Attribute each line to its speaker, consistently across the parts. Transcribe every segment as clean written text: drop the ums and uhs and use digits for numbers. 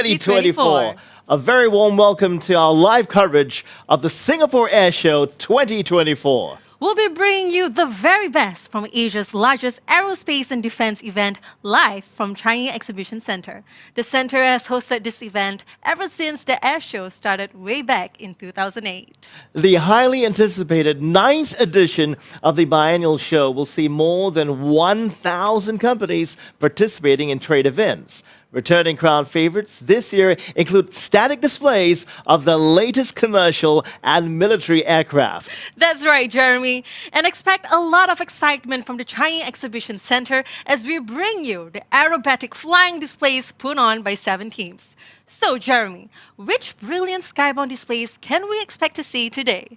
Speaker 1: 2024. A very warm welcome to our live coverage of the Singapore Air Show 2024.
Speaker 2: We'll be bringing you the very best from Asia's largest aerospace and defense event live from CHANG Exhibition Center. The center has hosted this event ever since the air show started way back in 2008.
Speaker 1: The highly anticipated 9th edition of the biennial show will see more than 1,000 companies participating in trade events. Returning crowd favorites this year include static displays of the latest commercial and military aircraft.
Speaker 2: That's right, Jeremy. And expect a lot of excitement from the CHANG Exhibition Center as we bring you the aerobatic flying displays put on by 7 teams. So, Jeremy, which brilliant skybound displays can we expect to see today?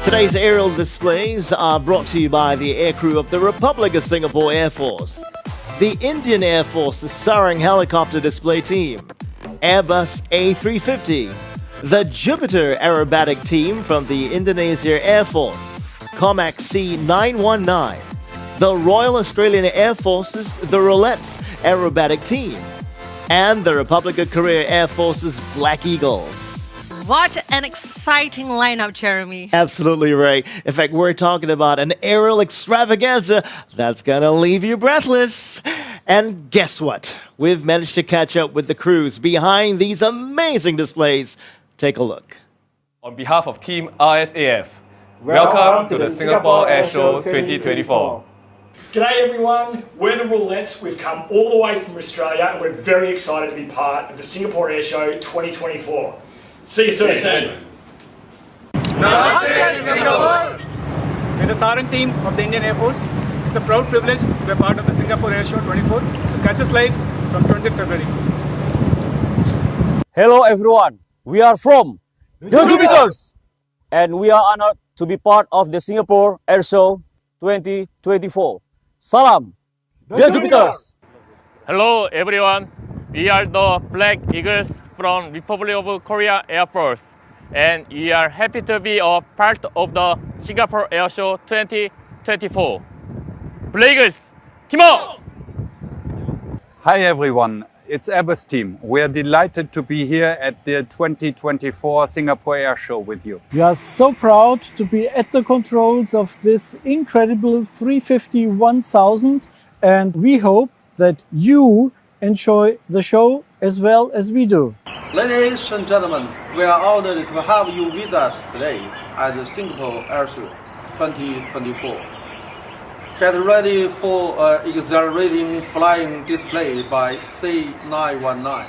Speaker 1: Today's aerial displays are brought to you by the aircrew of the Republic of Singapore Air Force, the Indian Air Force's soaring helicopter display team, Airbus A350, the Jupiter aerobatic team from the Indonesia Air Force, Comac C919, the Royal Australian Air Force's the Roulettes aerobatic team, and the Republic of Korea Air Force's Black Eagles.
Speaker 2: What an exciting lineup, Jeremy.
Speaker 1: Absolutely right. In fact, we're talking about an aerial extravaganza that's going to leave you breathless. And guess what? We've managed to catch up with the crews behind these amazing displays. Take a look.
Speaker 3: On behalf of Team RSAF, welcome to the Singapore Air Show 2024.
Speaker 4: G'day everyone, we're the Roulettes. We've come all the way from Australia and we're very excited to be part of the Singapore Air Show 2024. See you soon.
Speaker 5: Namaste, Singapore! We're the Sarang team of the Indian Air Force. It's a proud privilege to be a part of the Singapore Air Show 24. So catch us live from 20th February.
Speaker 6: Hello everyone, we are from the Jupiters and we are honored to be part of the Singapore Air Show 2024. Salam, the Jupiters!
Speaker 3: Hello everyone, we are the Black Eagles from Republic of Korea Air Force, and we are happy to be a part of the Singapore Air Show 2024. Black Eagles, Kim on!
Speaker 7: Hi everyone, it's Airbus team. We are delighted to be here at the 2024 Singapore Air Show with you.
Speaker 8: We are so proud to be at the controls of this incredible 350-1000, and we hope that you enjoy the show as well as we do.
Speaker 9: Ladies and gentlemen, we are honored to have you with us today at the Singapore Air Show 2024. Get ready for an exhilarating flying display by C919.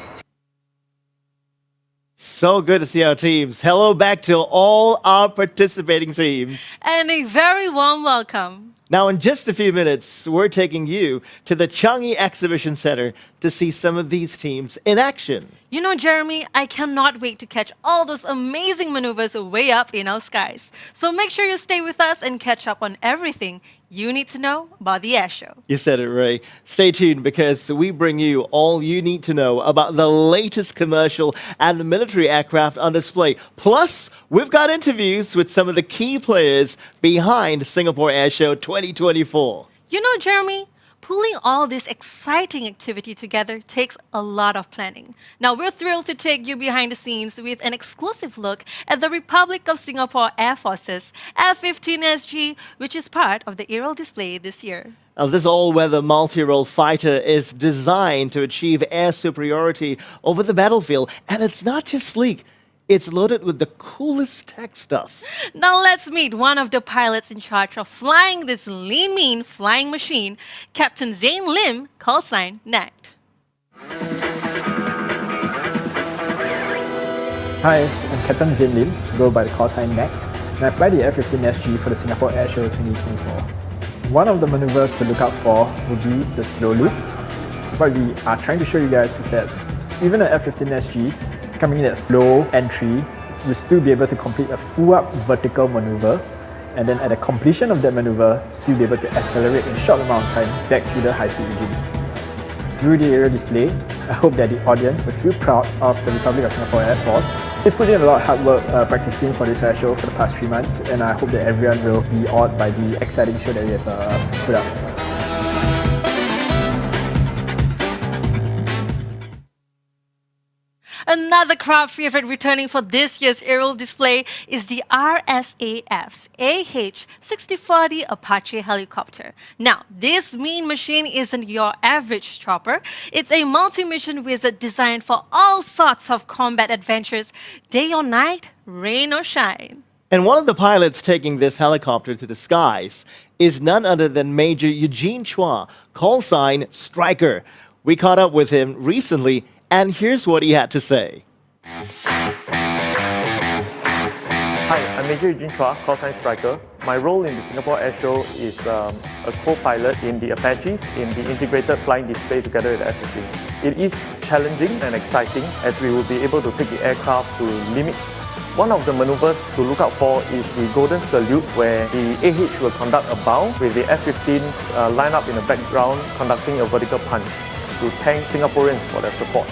Speaker 1: So good to see our teams. Hello back to all our participating teams.
Speaker 2: And a very warm welcome.
Speaker 1: Now, in just a few minutes, we're taking you to the CHANG Exhibition Center to see some of these teams in action.
Speaker 2: You know, Jeremy, I cannot wait to catch all those amazing maneuvers way up in our skies. So make sure you stay with us and catch up on everything you need to know about the air show.
Speaker 1: You said it, Ray. Stay tuned because we bring you all you need to know about the latest commercial and military aircraft on display. Plus, we've got interviews with some of the key players behind Singapore Air Show 2024.
Speaker 2: You know, Jeremy, pulling all this exciting activity together takes a lot of planning. Now, we're thrilled to take you behind the scenes with an exclusive look at the Republic of Singapore Air Force's F-15SG, which is part of the aerial display this year.
Speaker 1: Now, this all-weather multi-role fighter is designed to achieve air superiority over the battlefield. And it's not just sleek. It's loaded with the coolest tech stuff.
Speaker 2: Now let's meet one of the pilots in charge of flying this lean, mean flying machine, Captain Zane Lim, call sign Nat.
Speaker 10: Hi, I'm Captain Zane Lim, go by the call sign Nat, and I fly the F-15SG for the Singapore Air Show 2024. One of the maneuvers to look out for would be the slow loop. What we are trying to show you guys is that even an F-15SG coming in at slow entry, you'll still be able to complete a full-up vertical maneuver, and then at the completion of that maneuver, still be able to accelerate in a short amount of time back to the high-speed regime. Through the aerial display, I hope that the audience will feel proud of the Republic of Singapore Air Force. They've put in a lot of hard work practicing for this air show for the past 3 months, and I hope that everyone will be awed by the exciting show that we have put up.
Speaker 2: Another crowd favorite returning for this year's aerial display is the RAAF's AH-6040 Apache helicopter. Now, this mean machine isn't your average chopper. It's a multi-mission wizard designed for all sorts of combat adventures, day or night, rain or shine.
Speaker 1: And one of the pilots taking this helicopter to the skies is none other than Major Eugene Chua, call sign Striker. We caught up with him recently, and here's what he had to say.
Speaker 11: Hi, I'm Major Eugene Chua, call sign Striker. My role in the Singapore Air Show is a co-pilot in the Apaches in the integrated flying display together with the F-15. It is challenging and exciting as we will be able to take the aircraft to limits. One of the maneuvers to look out for is the Golden Salute, where the AH will conduct a bow with the F-15 lined up in the background conducting a vertical punch to thank Singaporeans for their support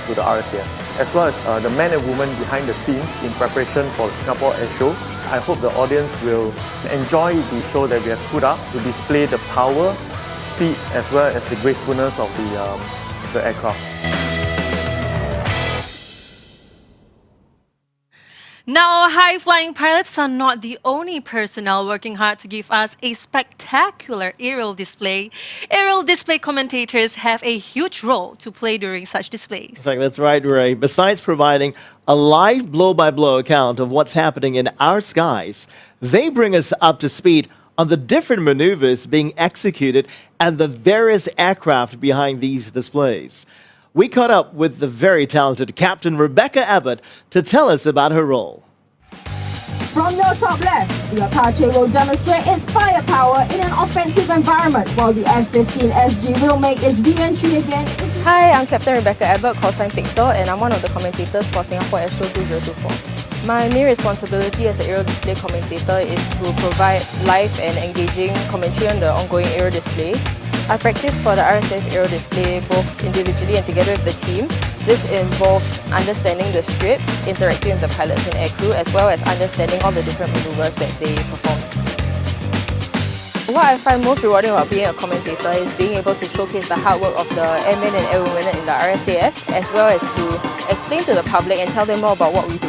Speaker 11: to the RSAF, as well as the men and women behind the scenes in preparation for the Singapore Air Show. I hope the audience will enjoy the show that we have put up to display the power, speed, as well as the gracefulness of the aircraft.
Speaker 2: Now, high-flying pilots are not the only personnel working hard to give us a spectacular aerial display. Aerial display commentators have a huge role to play during such displays.
Speaker 1: In fact, that's right, Ray. Besides providing a live blow-by-blow account of what's happening in our skies, they bring us up to speed on the different maneuvers being executed and the various aircraft behind these displays. We caught up with the very talented Captain Rebecca Abbott to tell us about her role.
Speaker 12: From your top left, the Apache will demonstrate its firepower in an offensive environment, while the F-15 SG will make its re-entry again.
Speaker 13: Hi, I'm Captain Rebecca Abbott, call sign Pixel, and I'm one of the commentators for Singapore Air Show 2024. My main responsibility as an aerial display commentator is to provide live and engaging commentary on the ongoing aerial display. I practice for the RSAF aerial display both individually and together with the team. This involves understanding the script, interacting with the pilots and aircrew, as well as understanding all the different maneuvers that they perform. What I find most rewarding about being a commentator is being able to showcase the hard work of the airmen and airwomen in the RSAF, as well as to explain to the public and tell them more about what we do.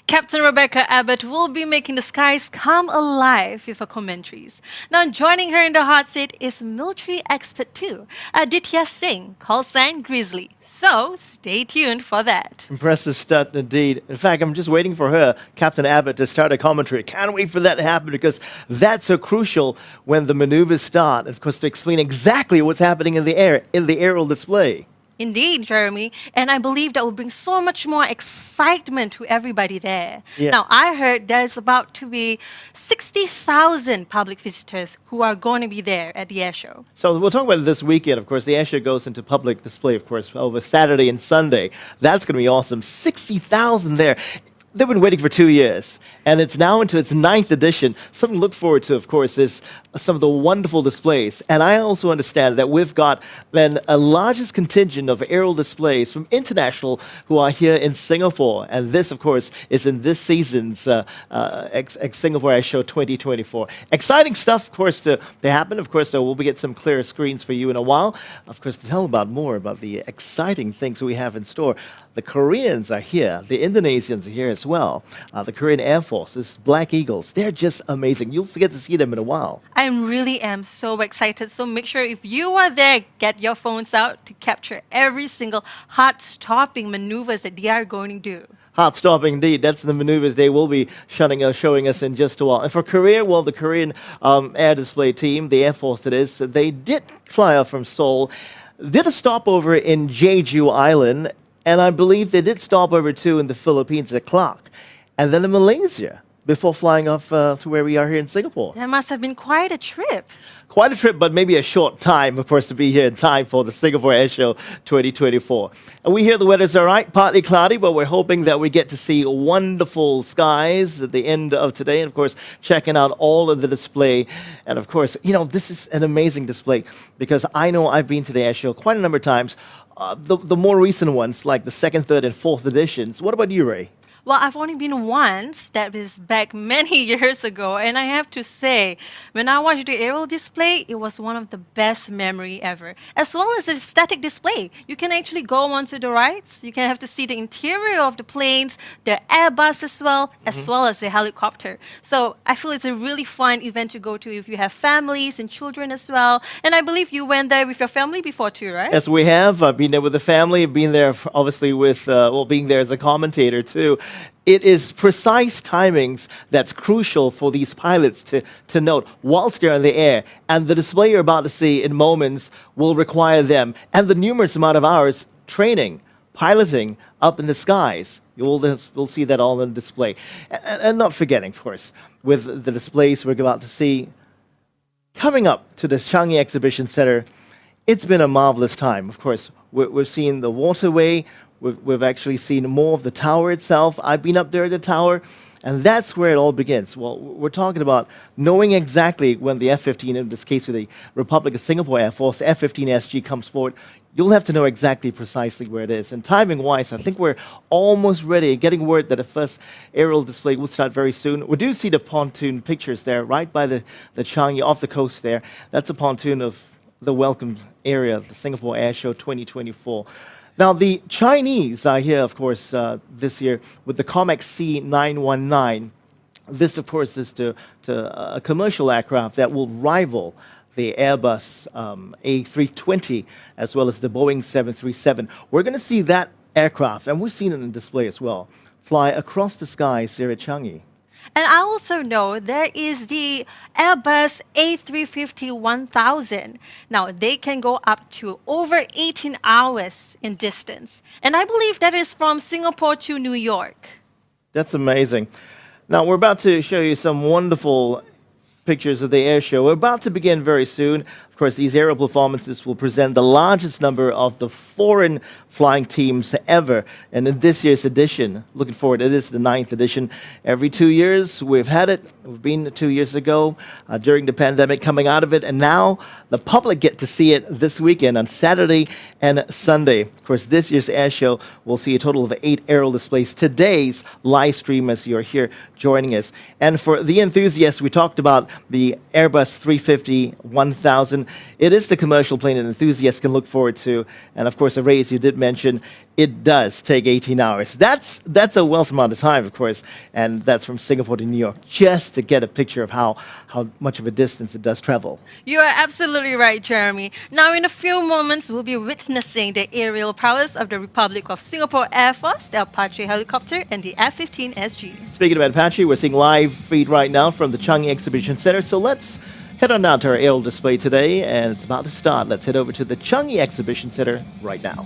Speaker 2: Captain Rebecca Abbott will be making the skies come alive with her commentaries. Now, joining her in the hot seat is military expert too, Aditya Singh, call sign Grizzly. So, stay tuned for that.
Speaker 1: Impressive stuff indeed. In fact, I'm just waiting for her, Captain Abbott, to start a commentary. Can't wait for that to happen because that's so crucial when the maneuvers start. Of course, to explain exactly what's happening in the air, in the aerial display.
Speaker 2: Indeed, Jeremy, and I believe that will bring so much more excitement to everybody there.
Speaker 1: Yeah.
Speaker 2: Now, I heard there's about to be 60,000 public visitors who are going to be there at the air show.
Speaker 1: So we'll talk about it this weekend. Of course, the air show goes into public display, of course, over Saturday and Sunday. That's going to be awesome. 60,000 there. They've been waiting for 2 years, and it's now into its 9th edition. Something to look forward to, of course, is some of the wonderful displays. And I also understand that we've got then a largest contingent of aerial displays from international who are here in Singapore. And this, of course, is in this season's Singapore Air Show 2024. Exciting stuff, of course, to happen. Of course, we'll get some clearer screens for you in a while. Of course, to tell about more about the exciting things we have in store. The Koreans are here. The Indonesians are here as well. The Korean Air Force's Black Eagles. They're just amazing. You'll get to see them in a while.
Speaker 2: I really am so excited. So make sure if you are there, get your phones out to capture every single heart-stopping maneuvers that they are going to do.
Speaker 1: Heart-stopping indeed. That's the maneuvers they will be showing us in just a while. And for Korea, well, the Korean air display team, the Air Force it is, they did fly out from Seoul, did a stopover in Jeju Island, and I believe they did stop over too in the Philippines at Clark, and then in Malaysia before flying off to where we are here in Singapore.
Speaker 2: That must have been quite a trip.
Speaker 1: Quite a trip, but maybe a short time, of course, to be here in time for the Singapore Air Show 2024. And we hear the weather's all right, partly cloudy, but we're hoping that we get to see wonderful skies at the end of today. And, of course, checking out all of the display. And, of course, you know, this is an amazing display because I know I've been to the Air Show quite a number of times. The more recent ones, like the 2nd, 3rd, and 4th editions. What about you, Ray?
Speaker 2: Well, I've only been once. That was back many years ago. And I have to say, when I watched the aerial display, it was one of the best memory ever. As well as the static display. You can actually go onto the rides. You can have to see the interior of the planes, the Airbus as well as the helicopter. So I feel it's a really fun event to go to if you have families and children as well. And I believe you went there with your family before too, right?
Speaker 1: Yes, we have. I've been there with the family. I've been there, obviously, with, being there as a commentator, too. It is precise timings that's crucial for these pilots to note whilst they're in the air. And the display you're about to see in moments will require them, and the numerous amount of hours training, piloting up in the skies. We'll see that all on display. And not forgetting, of course, with the displays we're about to see coming up to the CHANG Exhibition Center, it's been a marvelous time. Of course, we've seen the waterway. We've actually seen more of the tower itself. I've been up there at the tower, and that's where it all begins. Well, we're talking about knowing exactly when the F-15, in this case with the Republic of Singapore Air Force, F-15SG comes forward. You'll have to know exactly precisely where it is. And timing-wise, I think we're almost ready, getting word that the first aerial display will start very soon. We do see the pontoon pictures there, right by the Changi, off the coast there. That's a pontoon of the welcome area of the Singapore Air Show 2024. Now, the Chinese are here, of course, this year with the Comac C919. This, of course, is to a commercial aircraft that will rival the Airbus A320 as well as the Boeing 737. We're going to see that aircraft, and we've seen it on display as well, fly across the skies here at Changi.
Speaker 2: And I also know there is the Airbus A350-1000. Now, they can go up to over 18 hours in distance. And I believe that is from Singapore to New York.
Speaker 1: That's amazing. Now, we're about to show you some wonderful pictures of the air show. We're about to begin very soon. Of course, these aerial performances will present the largest number of the foreign flying teams ever. And in this year's edition, looking forward, it is the 9th edition. Every 2 years, we've had it. We've been 2 years ago during the pandemic, coming out of it. And now the public get to see it this weekend on Saturday and Sunday. Of course, this year's air show will see a total of 8 aerial displays. Today's live stream as you're here joining us. And for the enthusiasts, we talked about the Airbus 350-1000. It is the commercial plane that enthusiasts can look forward to. And of course, a race you did mention, it does take 18 hours. That's a well amount of time, of course, and that's from Singapore to New York, just to get a picture of how much of a distance it does travel.
Speaker 2: You are absolutely right, Jeremy. Now, in a few moments, we'll be witnessing the aerial prowess of the Republic of Singapore Air Force, the Apache helicopter, and the F-15SG.
Speaker 1: Speaking of Apache, we're seeing live feed right now from the Changi Exhibition Center, so let's head on down to our aerial display today, and it's about to start. Let's head over to the Changi Exhibition Center right now.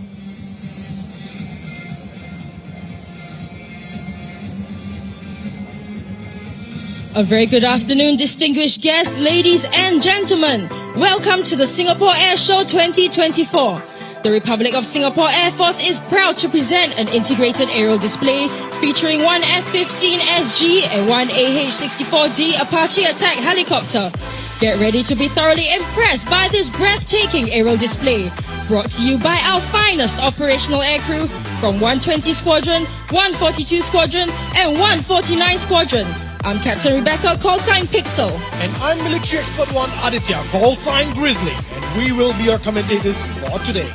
Speaker 14: A very good afternoon, distinguished guests, ladies and gentlemen. Welcome to the Singapore Air Show 2024. The Republic of Singapore Air Force is proud to present an integrated aerial display featuring one F-15SG and one AH-64D Apache attack helicopter. Get ready to be thoroughly impressed by this breathtaking aerial display, brought to you by our finest operational aircrew from 120 Squadron, 142 Squadron, and 149 Squadron. I'm Captain Rebecca, call sign Pixel.
Speaker 15: And I'm Military Expert 1 Aditya, call sign Grizzly. And we will be your commentators for today.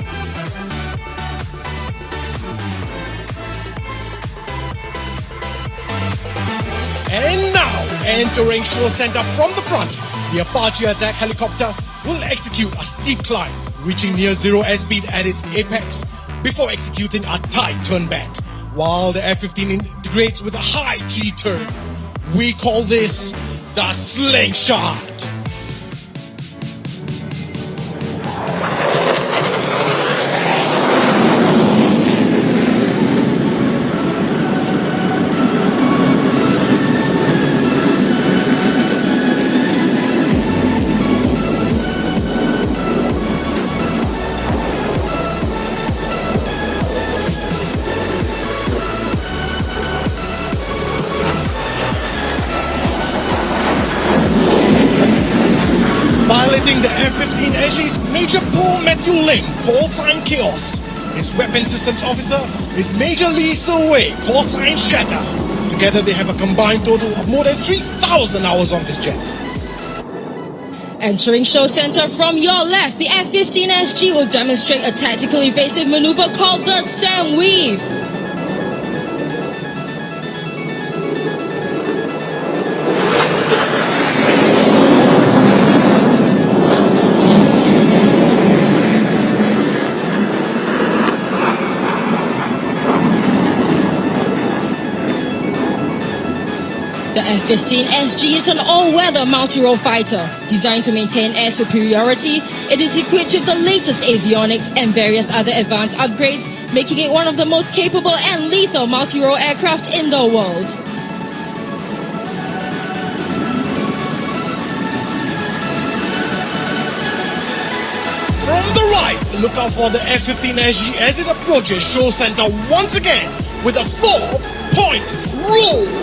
Speaker 15: And now, entering show center from the front, the Apache attack helicopter will execute a steep climb, reaching near zero airspeed at its apex, before executing a tight turn back, while the F-15 integrates with a high G-turn. We call this the slingshot. Piloting the F-15SG's Major Paul Matthew Ling, call sign Chaos, His weapon systems officer is Major Lee Silway, call sign Shatter. Together they have a combined total of more than 3,000 hours on this jet.
Speaker 14: Entering show center from your left, the F-15SG will demonstrate a tactical evasive maneuver called the Sam Weave. The F-15SG is an all-weather multi-role fighter. Designed to maintain air superiority, it is equipped with the latest avionics and various other advanced upgrades, making it one of the most capable and lethal multi-role aircraft in the world.
Speaker 15: From the right, look out for the F-15SG as it approaches show center once again with a 4-point roll.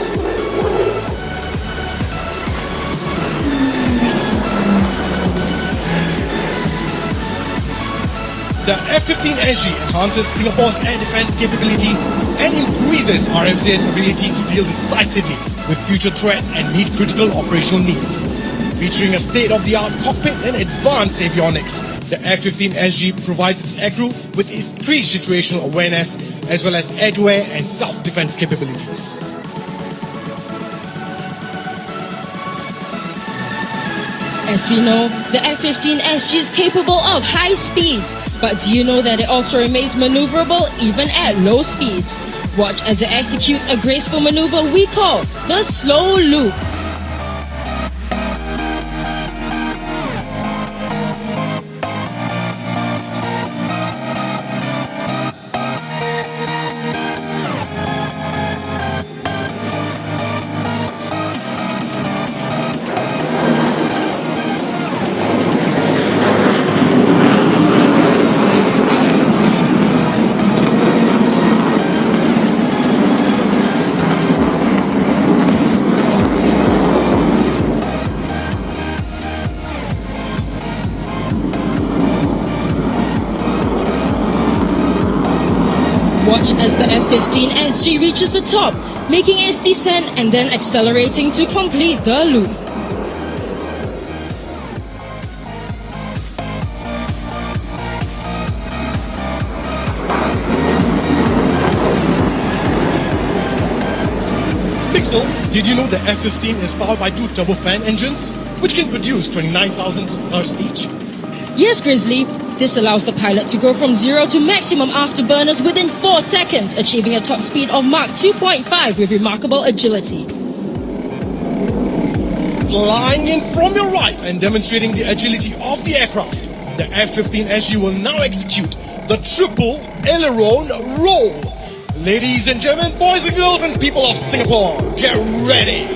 Speaker 15: The F-15SG enhances Singapore's air defense capabilities and increases RMCA's ability to deal decisively with future threats and meet critical operational needs. Featuring a state-of-the-art cockpit and advanced avionics, the F-15SG provides its aircrew with increased situational awareness as well as air-to-air and self-defense capabilities.
Speaker 14: As we know, the F-15SG is capable of high speeds, but do you know that it also remains maneuverable even at low speeds? Watch as it executes a graceful maneuver we call the slow loop. Watch as the F-15SG reaches the top, making its descent and then accelerating to complete the loop.
Speaker 15: Pixel, did you know the F-15 is powered by 2 turbofan engines, which can produce 29,000 Hz each?
Speaker 14: Yes, Grizzly. This allows the pilot to go from 0 to maximum afterburners within 4 seconds, achieving a top speed of Mach 2.5 with remarkable agility.
Speaker 15: Flying in from your right and demonstrating the agility of the aircraft, the F-15SG will now execute the triple aileron roll. Ladies and gentlemen, boys and girls and people of Singapore, get ready!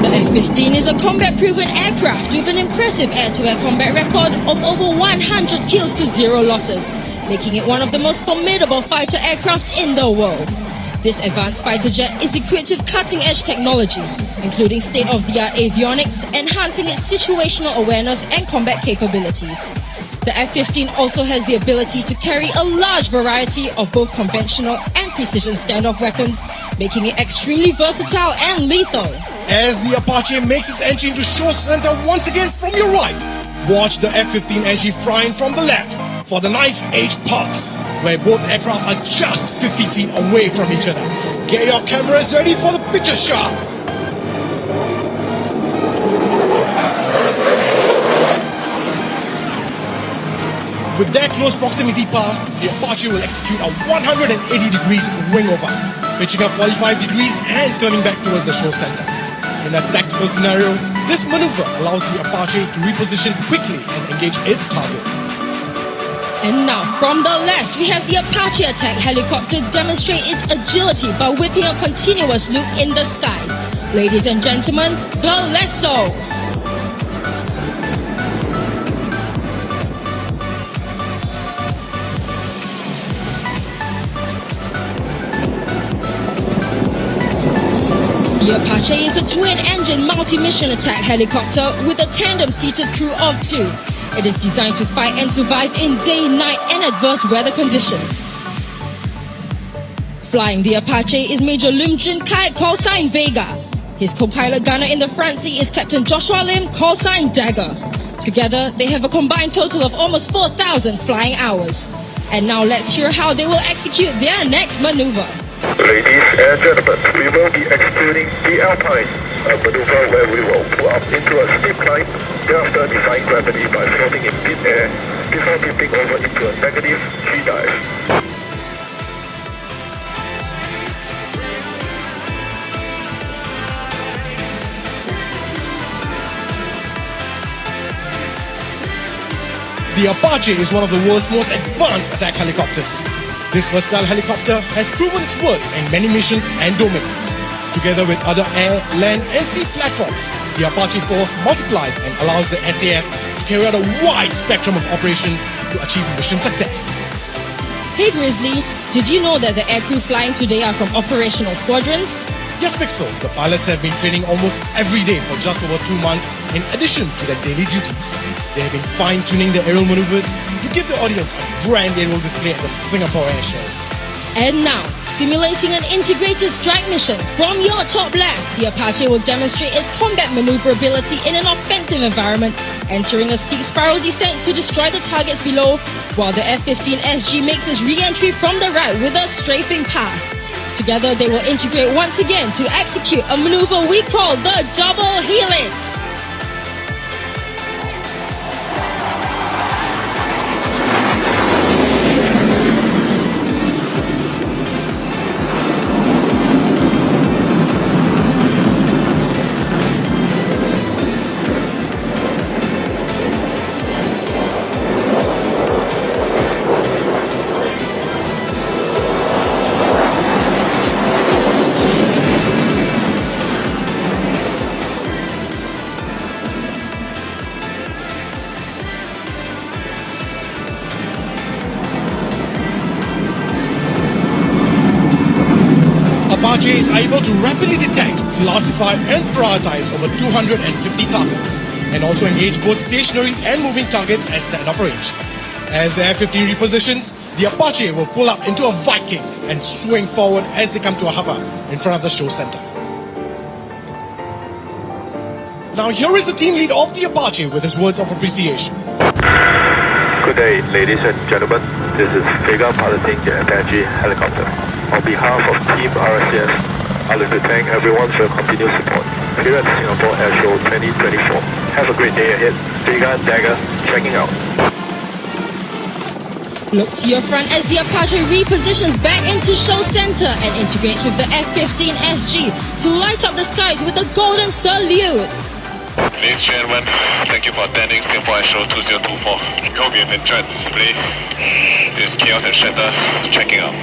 Speaker 14: The F-15 is a combat-proven aircraft with an impressive air-to-air combat record of over 100 kills to 0 losses, making it one of the most formidable fighter aircrafts in the world. This advanced fighter jet is equipped with cutting-edge technology, including state-of-the-art avionics, enhancing its situational awareness and combat capabilities. The F-15 also has the ability to carry a large variety of both conventional and precision standoff weapons, making it extremely versatile and lethal.
Speaker 15: As the Apache makes its entry into show center once again from your right, watch the F-15SG flying from the left for the knife edge pass, where both aircraft are just 50 feet away from each other. Get your cameras ready for the picture shot. With that close proximity pass, the Apache will execute a 180 degrees wing over, pitching up 45 degrees and turning back towards the show center. In a tactical scenario, this maneuver allows the Apache to reposition quickly and engage its target.
Speaker 14: And now, from the left, we have the Apache attack helicopter demonstrate its agility by whipping a continuous loop in the skies. Ladies and gentlemen, the Lesso! The Apache is a twin-engine multi-mission attack helicopter with a tandem-seated crew of 2. It is designed to fight and survive in day, night, and adverse weather conditions. Flying the Apache is Major Lim Jun Kai, call sign Vega. His co-pilot gunner in the front seat is Captain Joshua Lim, call sign Dagger. Together, they have a combined total of almost 4,000 flying hours. And now let's hear how they will execute their next maneuver.
Speaker 16: Ladies and gentlemen, we will be executing the Alpine, a maneuver where we will pull up into a steep climb, thereafter defying gravity by floating in mid-air before tipping over into a negative G dive.
Speaker 15: The Apache is one of the world's most advanced attack helicopters. This versatile helicopter has proven its worth in many missions and domains. Together with other air, land and sea platforms, the Apache force multiplies and allows the SAF to carry out a wide spectrum of operations to achieve mission success.
Speaker 14: Hey Grizzly, did you know that the aircrew flying today are from operational squadrons?
Speaker 15: Yes, Pixel, the pilots have been training almost every day for just over 2 months in addition to their daily duties. They have been fine-tuning their aerial maneuvers to give the audience a grand aerial display at the Singapore Air Show.
Speaker 14: And now, simulating an integrated strike mission from your top left, the Apache will demonstrate its combat maneuverability in an offensive environment, entering a steep spiral descent to destroy the targets below, while the F-15SG makes its re-entry from the right with a strafing pass. Together, they will integrate once again to execute a maneuver we call the Double Helix.
Speaker 15: Apache is able to rapidly detect, classify and prioritize over 250 targets and also engage both stationary and moving targets as standoff range. As the F-15 repositions, the Apache will pull up into a Viking and swing forward as they come to a hover in front of the show center. Now here is the team lead of the Apache with his words of appreciation.
Speaker 16: Good day, ladies and gentlemen. This is Vega piloting the Apache helicopter. On behalf of Team RAAF, I'd like to thank everyone for your continued support here at the Singapore Air Show 2024. Have a great day ahead. Vega and Dagger checking out.
Speaker 14: Look to your front as the Apache repositions back into show center and integrates with the F-15SG to light up the skies with a golden salute.
Speaker 17: Ladies and gentlemen, thank you for attending Singapore Air Show 2024. We hope you have enjoyed the display. This is Chaos and Shatter checking out.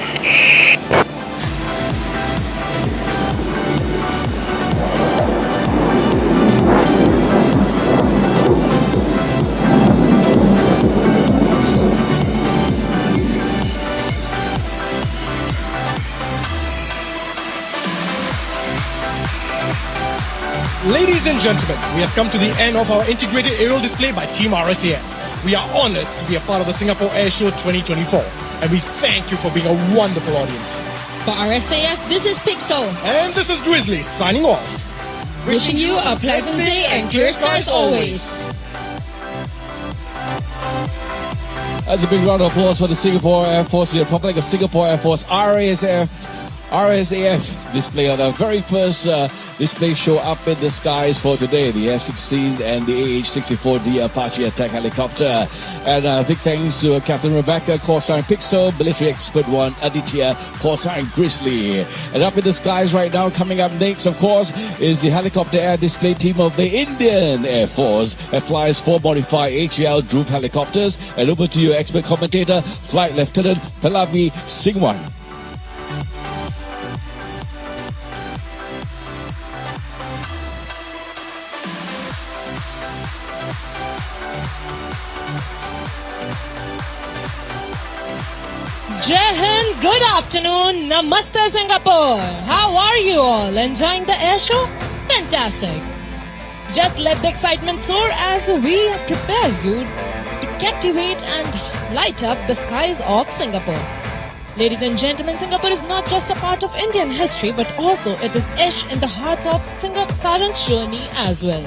Speaker 15: Ladies and gentlemen, we have come to the end of our integrated aerial display by Team RAAF. We are honored to be a part of the Singapore Air Show 2024, and we thank you for being a wonderful audience.
Speaker 14: For RSAF, this is Pixel.
Speaker 15: And this is Grizzly, signing off.
Speaker 14: Wishing you a pleasant day and clear skies always.
Speaker 18: That's a big round of applause for the Singapore Air Force, the Republic of Singapore Air Force, RAAF display on the very first display show up in the skies for today, the F-16 and the AH-64D Apache attack helicopter. And big thanks to Captain Rebecca, call sign Pixel, Military Expert 1, Aditya, call sign Grizzly. And up in the skies right now, coming up next, of course, is the helicopter air display team of the Indian Air Force that flies 4 modified HAL Dhruv helicopters. And over to your expert commentator, Flight Lieutenant Pallavi Singwan.
Speaker 14: Jai Hind, good afternoon. Namaste Singapore. How are you all? Enjoying the air show? Fantastic. Just let the excitement soar as we prepare you to captivate and light up the skies of Singapore. Ladies and gentlemen, Singapore is not just a part of Indian history, but also it is etched in the heart of Sarang's journey as well.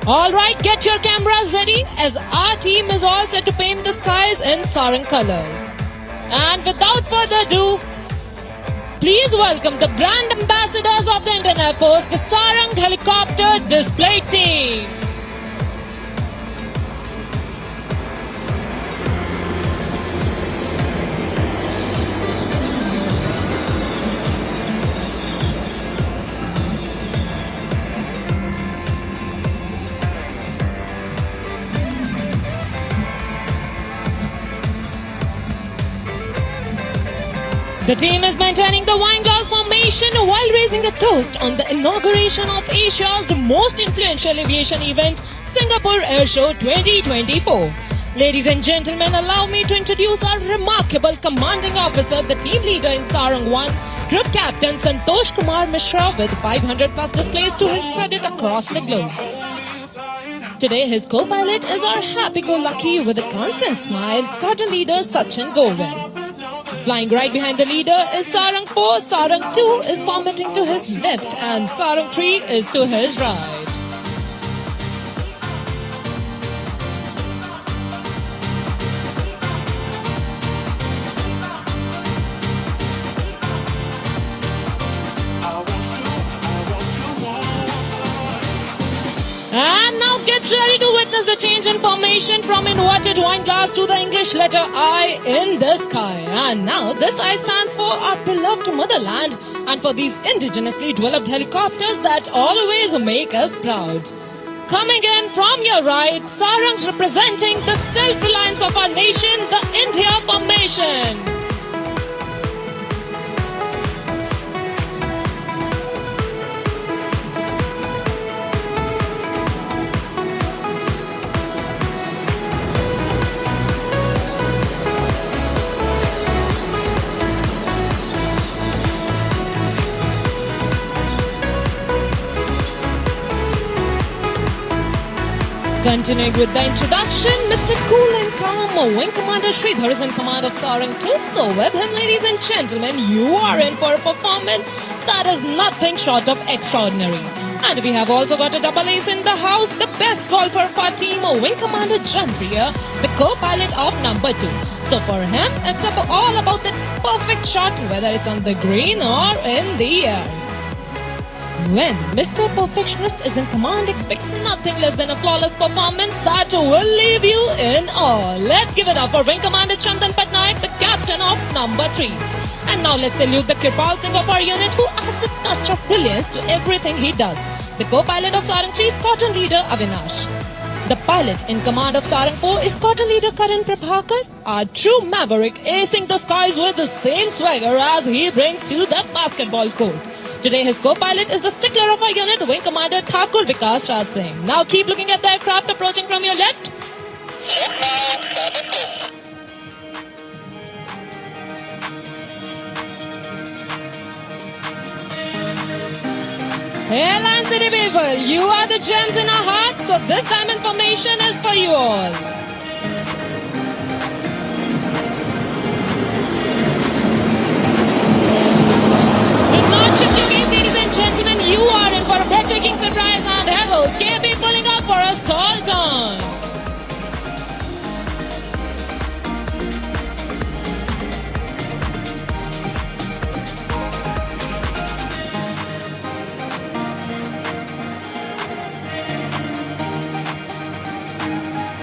Speaker 14: Alright, get your cameras ready as our team is all set to paint the skies in Sarang colors. And without further ado, please welcome the brand ambassadors of the Indian Air Force, the Sarang Helicopter Display Team. The team is maintaining the wine glass formation while raising a toast on the inauguration of Asia's most influential aviation event, Singapore Airshow 2024. Ladies and gentlemen, allow me to introduce our remarkable commanding officer, the team leader in Sarang 1, Group Captain Santosh Kumar Mishra, with 500 plus displays to his credit across the globe. Today, his co-pilot is our happy-go-lucky with a constant smile, squadron leader Sachin Govind. Flying right behind the leader is Sarang 4, Sarang 2 is vomiting to his left, and Sarang 3 is to his right. And now get ready to witness the change in formation from inverted wine glass to the English letter I in the sky. And now this I stands for our beloved motherland and for these indigenously developed helicopters that always make us proud. Coming in from your right, Sarangs representing the self-reliance of our nation, the India formation. Continuing with the introduction, Mr. Cool and Calm, Wing Commander Sridhar is in command of Sarang 2. So with him, ladies and gentlemen, you are in for a performance that is nothing short of extraordinary. And we have also got a double ace in the house, the best golfer of our team, Wing Commander Janpriya, the co-pilot of number 2. So for him, it's all about the perfect shot, whether it's on the green or in the air. When Mr. Perfectionist is in command, expect nothing less than a flawless performance that will leave you in awe. Let's give it up for Wing Commander Chandan Patnaik, the captain of number 3. And now let's salute the Kripal Singh of our unit, who adds a touch of brilliance to everything he does. The co-pilot of Sarang 3, Squadron Leader Avinash. The pilot in command of Sarang 4 is Squadron Leader Karan Prabhakar, our true maverick, acing the skies with the same swagger as he brings to the basketball court. Today, his co-pilot is the stickler of our unit, Wing Commander Thakur Vikas Raj Singh. Now keep looking at the aircraft approaching from your left. Airline City people, you are the gems in our hearts, so this time information is for you all. Ladies and gentlemen, you are in for a breathtaking surprise, and there goes KB pulling up for a stall turn.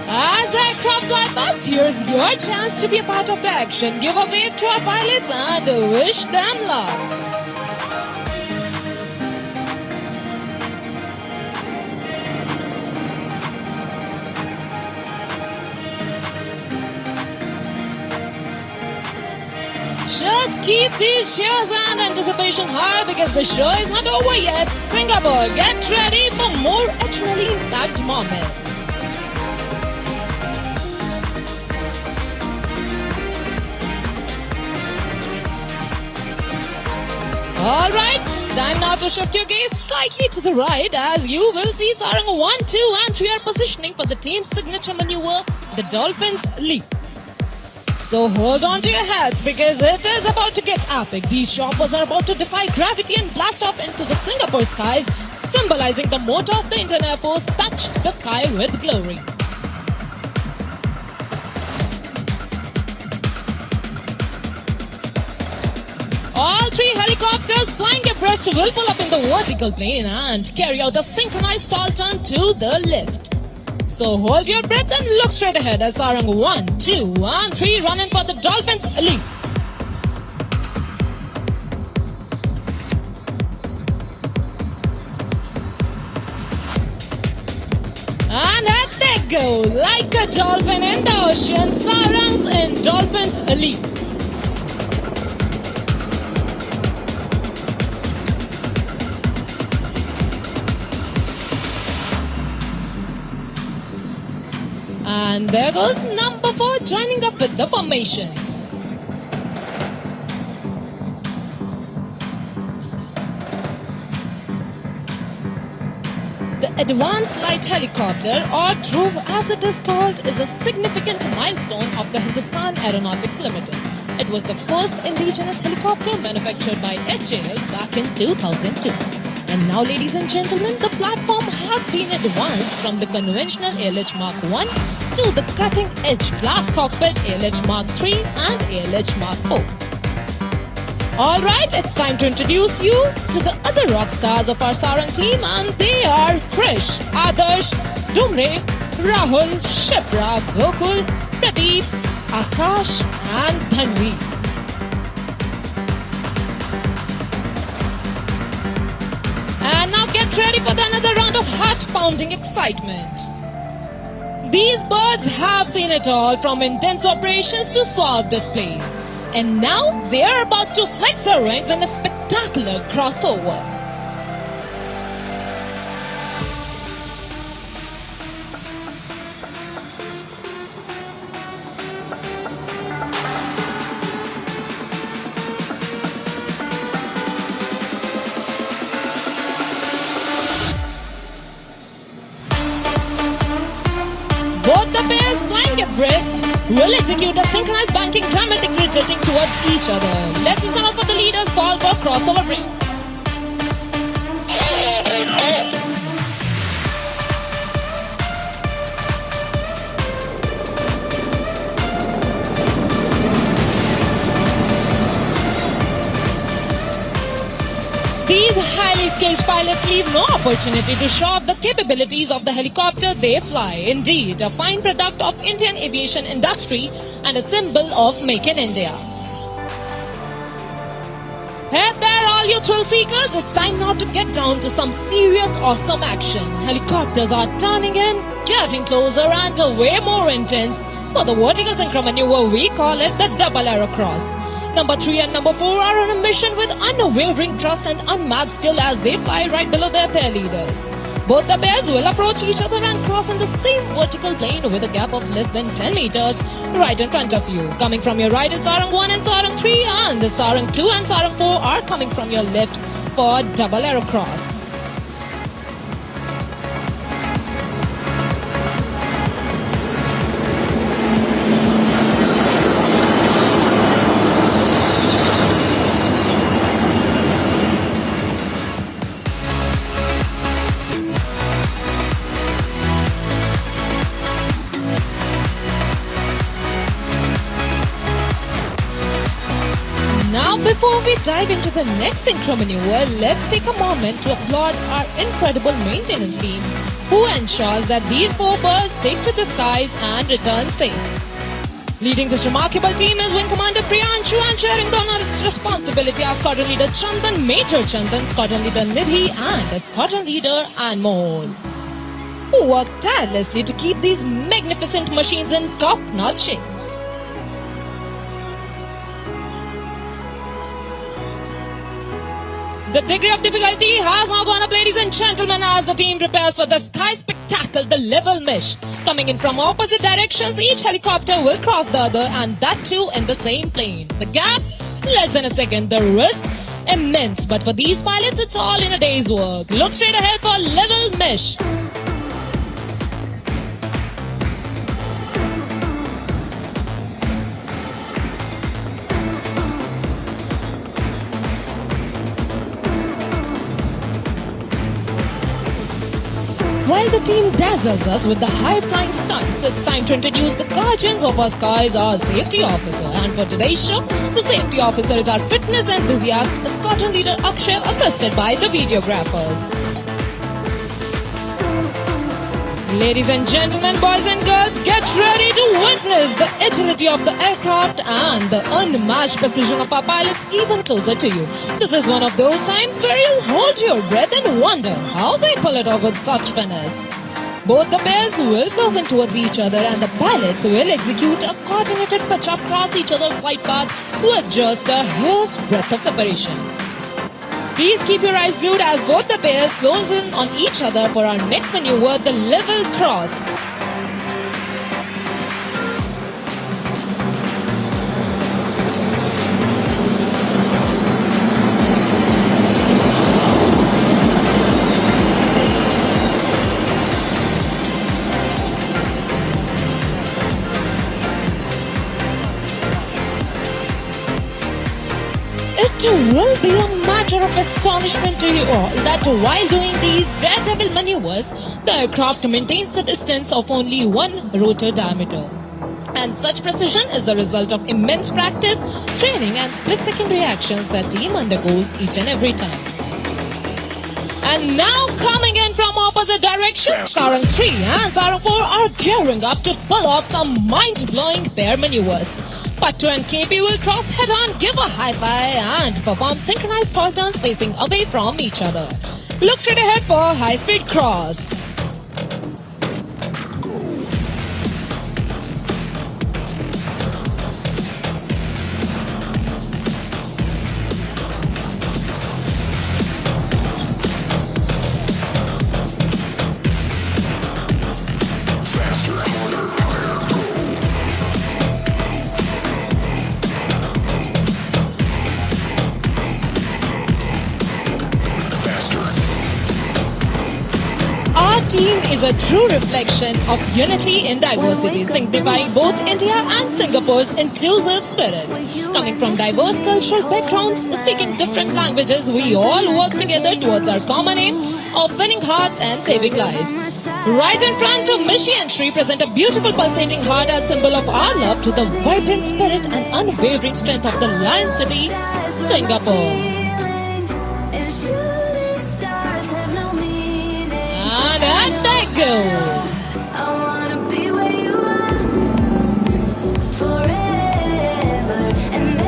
Speaker 14: As the aircraft fly past, here's your chance to be a part of the action. Give a wave to our pilots and wish them luck. Just keep these cheers and anticipation high because the show is not over yet. Singapore, get ready for more adrenaline-packed moments. Alright, time now to shift your gaze slightly to the right as you will see Sarang 1, 2 and 3 are positioning for the team's signature maneuver, the Dolphins Leap. So hold on to your hats because it is about to get epic. These choppers are about to defy gravity and blast off into the Singapore skies, symbolizing the motto of the Indian Air Force, touch the sky with glory. All 3 helicopters flying abreast will pull up in the vertical plane and carry out a synchronized stall turn to the left. So hold your breath and look straight ahead as Sarang 1, 2 and 3 run in for the Dolphins Leap. And at they go, like a dolphin in the ocean, Sarangs in Dolphins Leap. And there goes number 4 joining up with the formation. The Advanced Light Helicopter, or DROOV as it is called, is a significant milestone of the Hindustan Aeronautics Limited. It was the first indigenous helicopter manufactured by HAL back in 2002. And now, ladies and gentlemen, the platform has been advanced from the conventional ALH Mark 1 to the cutting-edge glass cockpit ALH Mark 3 and ALH Mark 4. Alright, it's time to introduce you to the other rock stars of our Sarang team, and they are Krish, Adarsh, Dumre, Rahul, Shipra, Gokul, Pradeep, Akash and Dhanvi. And now get ready for another round of heart-pounding excitement. These birds have seen it all, from intense operations to suave displays. And now they are about to flex their wings in a spectacular crossover. Both the pairs flying abreast will execute a synchronized banking, dramatically tilting towards each other. Let's listen up what the leaders call for crossover break. These highly skilled pilots leave no opportunity to show off the capabilities of the helicopter they fly. Indeed, a fine product of Indian aviation industry and a symbol of Make in India. Hey there, all you thrill seekers, it's time now to get down to some serious awesome action. Helicopters are turning in, getting closer and way more intense for the vertical synchro maneuver. We call it the double arrow cross. Number 3 and number 4 are on a mission with unwavering trust and unmatched skill as they fly right below their pair leaders. Both the pairs will approach each other and cross in the same vertical plane with a gap of less than 10 meters right in front of you. Coming from your right is Sarang 1 and Sarang 3, and the Sarang 2 and Sarang 4 are coming from your left for double arrow cross. Before we dive into the next synchro maneuver, let's take a moment to applaud our incredible maintenance team, who ensures that these 4 birds take to the skies and return safe. Leading this remarkable team is Wing Commander Priyanshu, and sharing the honor's responsibility are Squadron Leader Chandan, Major Chandan, Squadron Leader Nidhi and Squadron Leader Anmol, who work tirelessly to keep these magnificent machines in top-notch shape. The degree of difficulty has now gone up, ladies and gentlemen, as the team prepares for the sky spectacle, the level mesh. Coming in from opposite directions, each helicopter will cross the other, and that too in the same plane. The gap, less than a second. The risk, immense, but for these pilots, it's all in a day's work. Look straight ahead for level mesh. While the team dazzles us with the high-flying stunts, it's time to introduce the guardians of our skies, our safety officer. And for today's show, the safety officer is our fitness enthusiast, squadron leader Akshay, assisted by the videographers. Ladies and gentlemen, boys and girls, get ready to witness the agility of the aircraft and the unmatched precision of our pilots even closer to you. This is one of those times where you'll hold your breath and wonder how they pull it off with such finesse. Both the pairs will close in towards each other and the pilots will execute a coordinated pitch across each other's flight path with just a hair's breadth of separation. Please keep your eyes glued as both the pairs close in on each other for our next maneuver, the level cross. It will be a matter of astonishment to you all that while doing these daredevil maneuvers, the aircraft maintains a distance of only 1 rotor diameter. And such precision is the result of immense practice, training and split-second reactions that team undergoes each and every time. And now coming in from opposite directions, Sarang 3 and Sarang 4 are gearing up to pull off some mind-blowing pair maneuvers. Pattu and KP will cross head-on, give a high-five and perform synchronized tall turns facing away from each other. Look straight ahead for high-speed cross. Team is a true reflection of unity in diversity, signifying both India and Singapore's inclusive spirit. Coming from diverse cultural backgrounds, speaking different languages, we all work together towards our common aim of winning hearts and saving lives. Right in front of Mishi and Shri present a beautiful pulsating heart as symbol of our love to the vibrant spirit and unwavering strength of the Lion City, Singapore. And at they go.
Speaker 19: I wanna be where you are forever and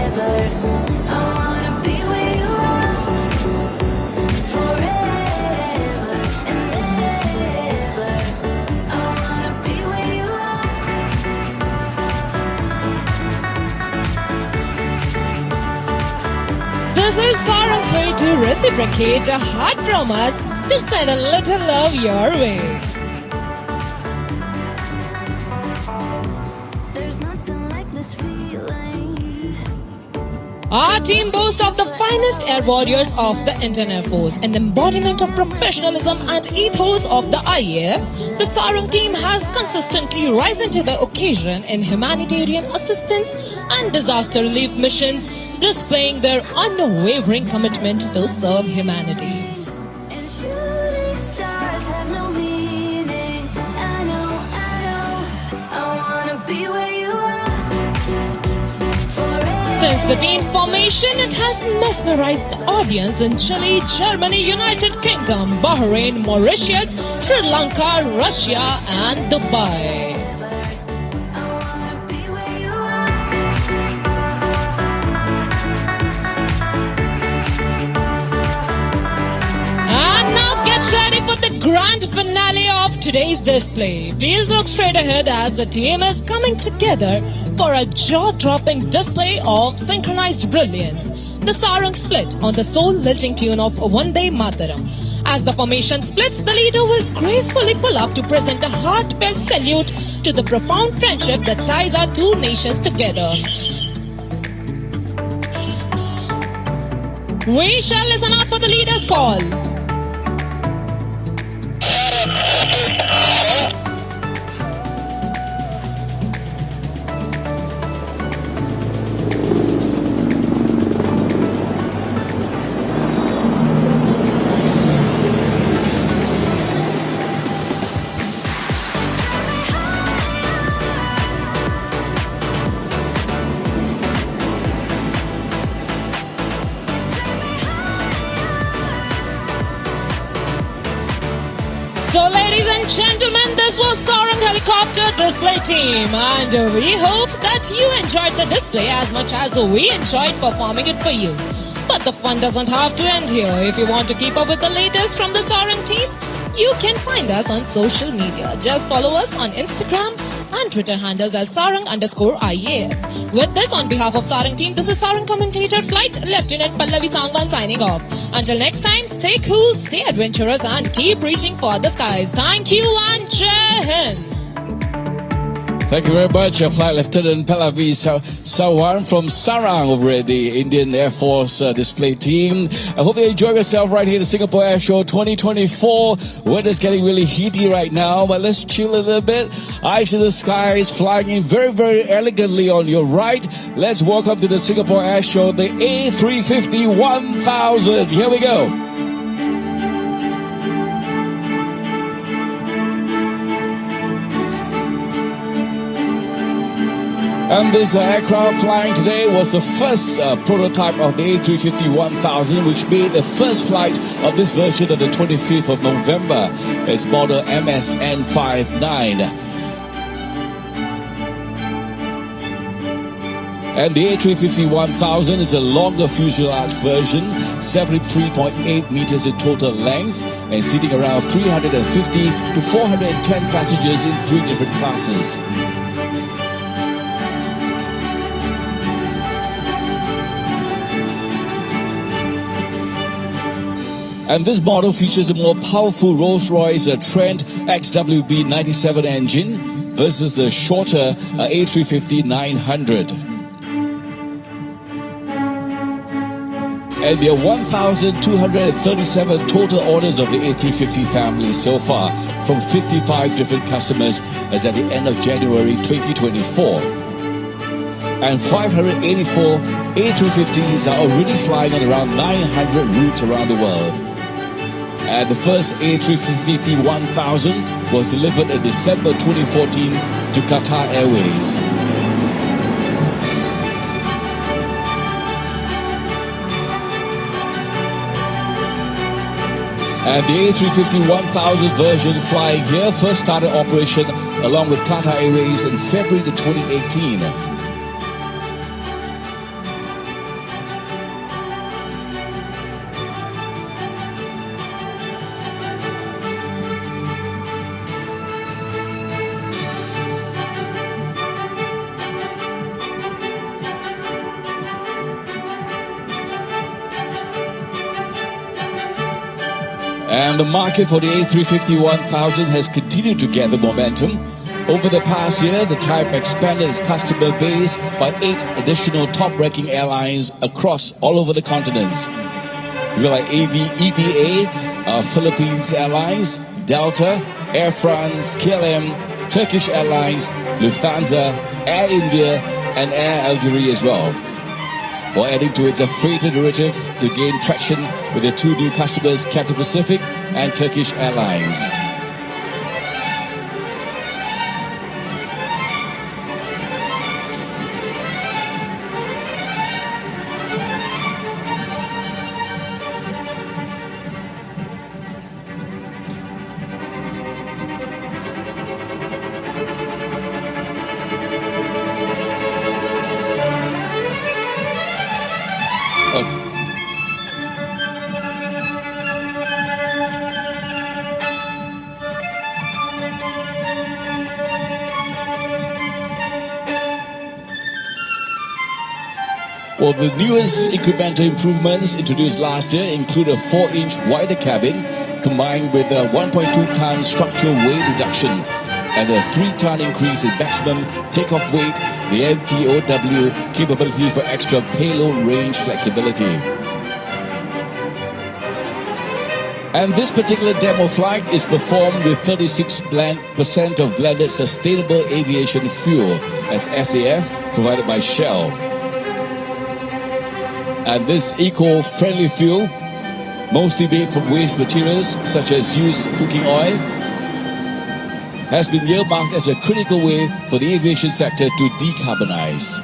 Speaker 19: ever. I wanna be where you are forever and ever. I wanna be where you are.
Speaker 14: This is Sarang's way to reciprocate a heart from us to send a little love your way.
Speaker 19: There's nothing like this feeling.
Speaker 14: Our team boasts of the finest air warriors of the Indian Air Force, an embodiment of professionalism and ethos of the IAF. The Sarang team has consistently risen to the occasion in humanitarian assistance and disaster relief missions, displaying their unwavering commitment to serve humanity. Since the team's formation, it has mesmerized the audience in Chile, Germany, United Kingdom, Bahrain, Mauritius, Sri Lanka, Russia, and Dubai. And now get ready for the grand finale of today's display. Please look straight ahead as the team is coming together for a jaw-dropping display of synchronized brilliance. The Sarang split on the soul-lilting tune of Vande Mataram. As the formation splits, the leader will gracefully pull up to present a heartfelt salute to the profound friendship that ties our two nations together. We shall listen out for the leader's call. So ladies and gentlemen, this was Sarang Helicopter Display Team, and we hope that you enjoyed the display as much as we enjoyed performing it for you. But the fun doesn't have to end here. If you want to keep up with the latest from the Sarang team, you can find us on social media. Just follow us on Instagram and Twitter handles as Sarang_IAF. With this, on behalf of Sarang team, this is Sarang commentator Flight Lieutenant Pallavi Sangwan signing off. Until next time, stay cool, stay adventurous, and keep reaching for the skies. Thank you and Jai Hind.
Speaker 18: Thank you very much, Flight Lieutenant Pallavi Sangwan from Sarang over at the Indian Air Force display team. I hope you enjoy yourself right here at the Singapore Air Show 2024. Weather's getting really heaty right now, but let's chill a little bit. Eyes in the skies, flying in very, very elegantly on your right. Let's welcome to the Singapore Air Show, the A350-1000. Here we go. And this aircraft flying today was the first prototype of the A350-1000, which made the first flight of this version on the 25th of November. It's model MSN59. And the A350-1000 is a longer fuselage version, 73.8 meters in total length, and seating around 350 to 410 passengers in 3 different classes. And this model features a more powerful Rolls-Royce Trent XWB-97 engine versus the shorter A350-900. And there are 1,237 total orders of the A350 family so far from 55 different customers as at the end of January 2024. And 584 A350s are already flying on around 900 routes around the world. And the first A350-1000 was delivered in December 2014 to Qatar Airways. And the A350-1000 version flying here first started operation along with Qatar Airways in February 2018. And the market for the A350-1000 has continued to gather momentum. Over the past year, the type expanded its customer base by 8 additional top-ranking airlines across all over the continents. Like EVA, Philippines Airlines, Delta, Air France, KLM, Turkish Airlines, Lufthansa, Air India, and Air Algeria as well. While adding to its freighter derivative to gain traction with the 2 new customers, Cathay Pacific and Turkish Airlines. Well, the newest incremental improvements introduced last year include a 4-inch wider cabin combined with a 1.2-ton structural weight reduction and a 3-ton increase in maximum takeoff weight, the MTOW capability for extra payload range flexibility. And this particular demo flight is performed with 36% of blended sustainable aviation fuel as SAF provided by Shell. And this eco-friendly fuel, mostly made from waste materials such as used cooking oil, has been earmarked as a critical way for the aviation sector to decarbonize.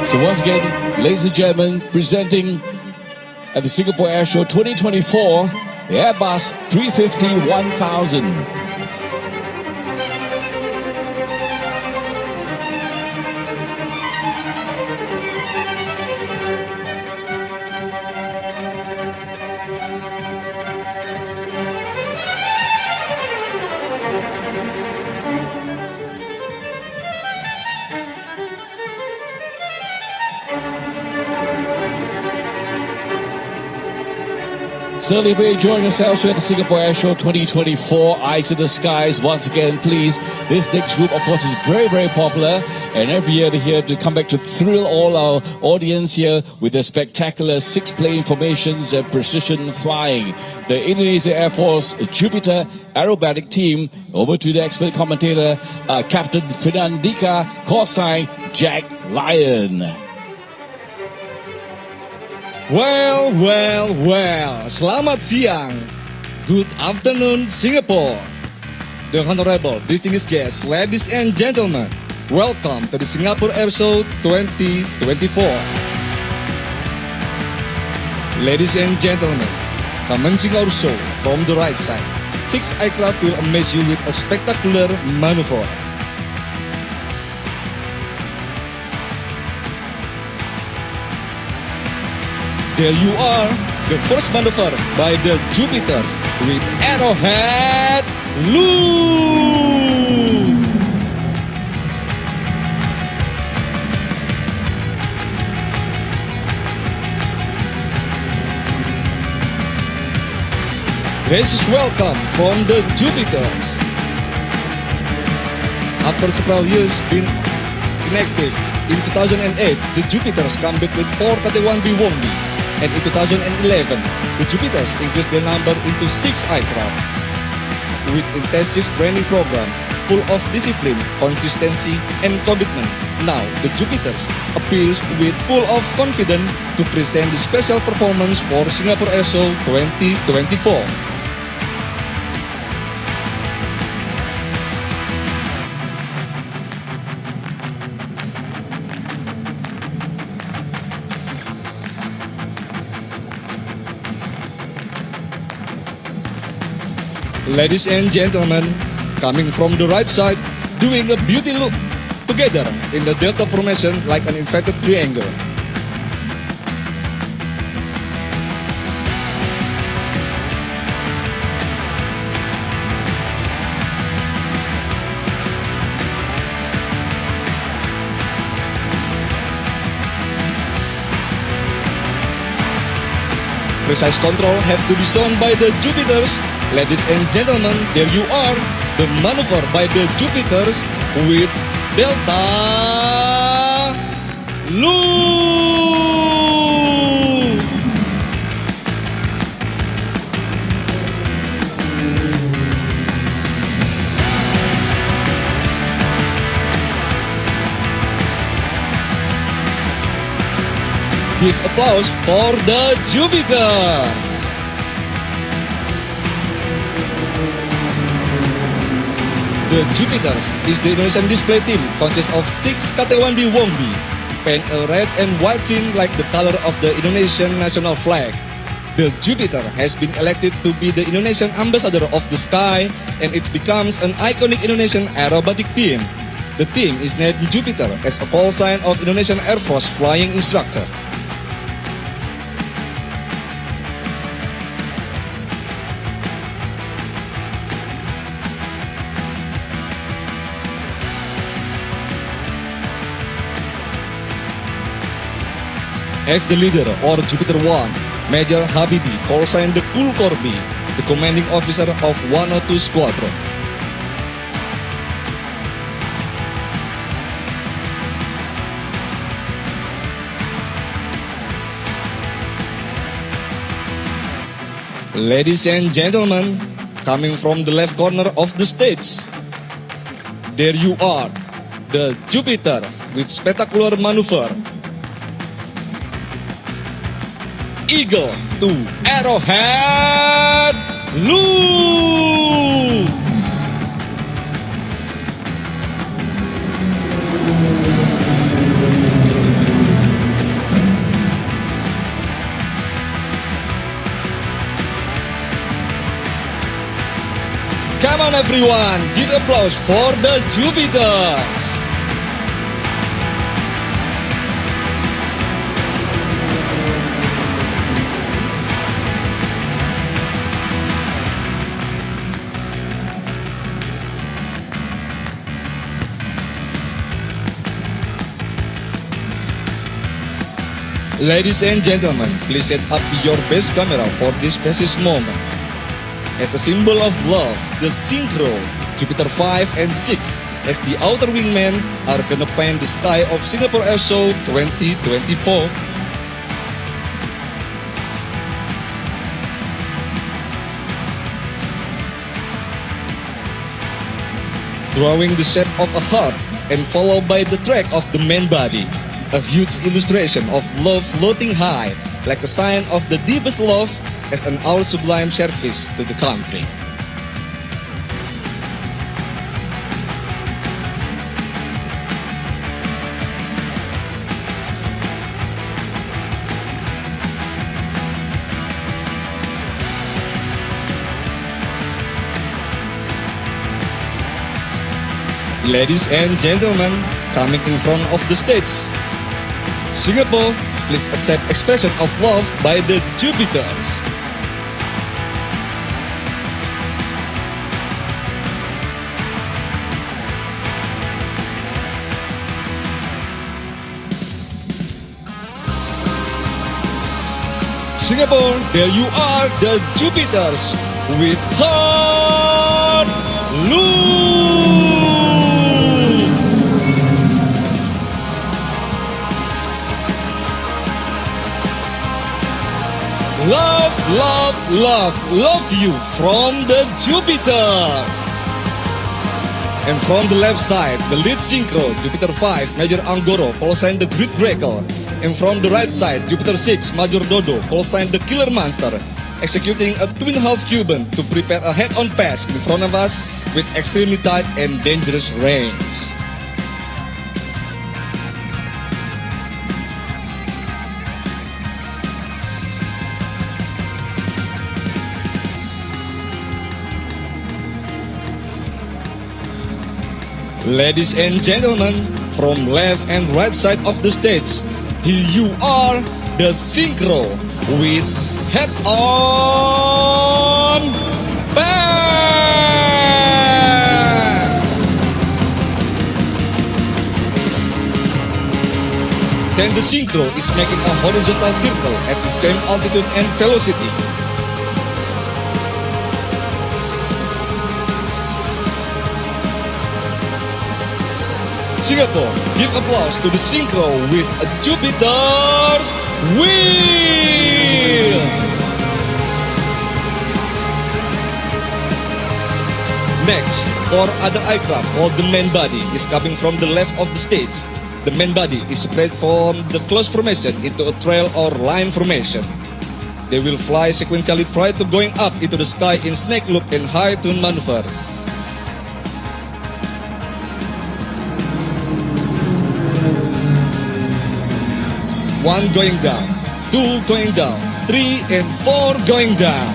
Speaker 18: So once again, ladies and gentlemen, presenting at the Singapore Air Show 2024, the Airbus A350-1000. Certainly, we're enjoying ourselves here at the Singapore Air Show 2024. Eyes in the skies. Once again, please. This next group, of course, is very, very popular. And every year they're here to come back to thrill all our audience here with their spectacular 6-plane formations and precision flying. The Indonesia Air Force Jupiter aerobatic team. Over to the expert commentator, Captain Fernandika, call sign Jack Lion.
Speaker 20: Well, selamat siang. Good afternoon, Singapore. The honorable distinguished guests, ladies and gentlemen, welcome to the Singapore Air Show 2024. Ladies and gentlemen, commencing our show from the right side, 6 aircraft will amaze you with a spectacular maneuver. There you are, the first maneuver by the Jupiters with Arrowhead Loop. Gracious welcome from the Jupiters. After several years being inactive, in 2008, the Jupiters come back with 4 KT-1B Wombi. And in 2011, the Jupiters increased their number into 6 aircraft. With intensive training program, full of discipline, consistency, and commitment, now the Jupiters appears with full of confidence to present the special performance for Singapore Air Show 2024. Ladies and gentlemen, coming from the right side, doing a beauty loop together in the delta formation like an inverted triangle. Precise control have to be shown by the Jupiters. Ladies and gentlemen, there you are, the maneuver by the Jupiters with Delta Loop. Give applause for the Jupiters. The Jupiters is the Indonesian display team, consists of 6 KT-1B Wombi, paint a red and white scene like the color of the Indonesian national flag. The Jupiter has been elected to be the Indonesian ambassador of the sky, and it becomes an iconic Indonesian aerobatic team. The team is named Jupiter as a call sign of Indonesian Air Force flying instructor. As the leader or Jupiter 1, Major Habibi, call sign the Kul Korbi, the commanding officer of 102 Squadron. Ladies and gentlemen, coming from the left corner of the stage, there you are, the Jupiter with spectacular maneuver. Eagle to Arrowhead Loop. Come on everyone, give applause for the Jupiters. Ladies and gentlemen, please set up your best camera for this precious moment. As a symbol of love, the Synchro Jupiter 5 and 6 as the outer wingmen are gonna paint the sky of Singapore Air Show 2024. Drawing the shape of a heart and followed by the track of the main body. A huge illustration of love floating high, like a sign of the deepest love as an our sublime service to the country. Ladies and gentlemen, coming in front of the stage, Singapore, please accept expression of love by the Jupiters. Singapore, there you are, the Jupiters with Heart Loop. Love, love, love, love you from the Jupiters. And from the left side, the lead synchro, Jupiter 5, Major Anggoro, call sign the Great Greco. And from the right side, Jupiter 6, Major Dodo, call sign the Killer Monster, executing a twin half Cuban to prepare a head-on pass in front of us with extremely tight and dangerous range. Ladies and gentlemen, from left and right side of the stage, here you are, the Synchro with head-on pass. Then the Synchro is making a horizontal circle at the same altitude and velocity. Singapore, give applause to the Synchro with a Jupiter's wheel. Next, 4 other aircraft while the main body is coming from the left of the stage. The main body is spread from the close formation into a trail or line formation. They will fly sequentially prior to going up into the sky in snake loop and high tune maneuver. One going down, 2 going down, 3 and 4 going down.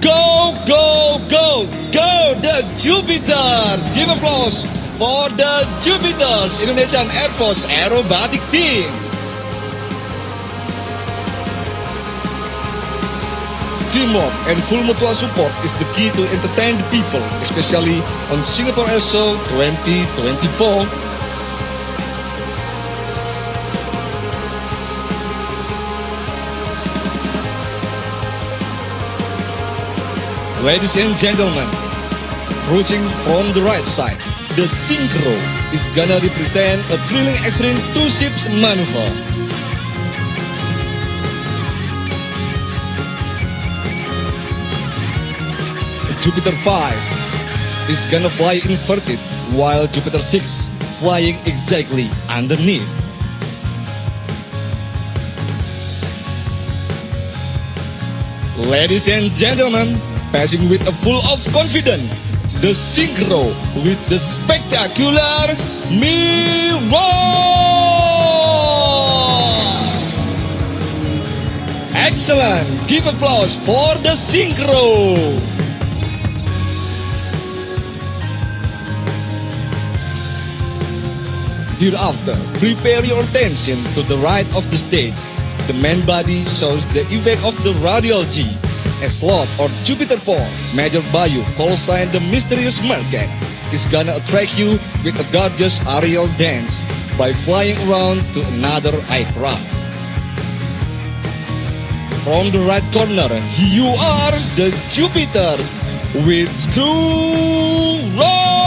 Speaker 20: Go, go, go, go the Jupiters! Give applause for the Jupiters, Indonesian Air Force Aerobatic Team. teamwork and full mutual support is the key to entertain the people, especially on Singapore Air Show 2024. Ladies and gentlemen, approaching from the right side, the Synchro is gonna represent a thrilling extreme two-ships maneuver. Jupiter 5 is gonna fly inverted, while Jupiter 6 flying exactly underneath. Ladies and gentlemen, passing with a full of confidence, the Synchro with the spectacular mirror. Excellent! Give applause for the Synchro. Hereafter, prepare your attention to the right of the stage. The main body shows the effect of the radial G. A slot or Jupiter 4, Major Bayu, call sign the mysterious market, is gonna attract you with a gorgeous aerial dance by flying around to another aircraft. From the right corner, you are the Jupiters with screw roll.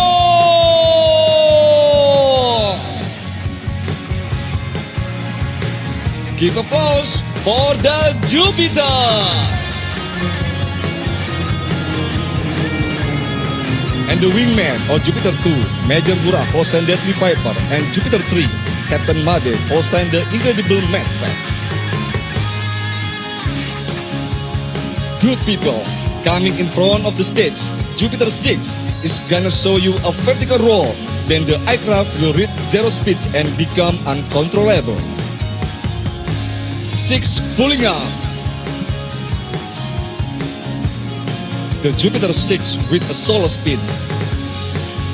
Speaker 20: Give applause for the Jupiters. And the wingman or Jupiter 2, Major Gura, call sign Deadly Viper, and Jupiter 3, Captain Made, call sign the Incredible Madfat. Good people, coming in front of the stage, Jupiter 6 is gonna show you a vertical roll, then the aircraft will reach zero speed and become uncontrollable. 6 pulling up. The Jupiter 6 with a solo speed,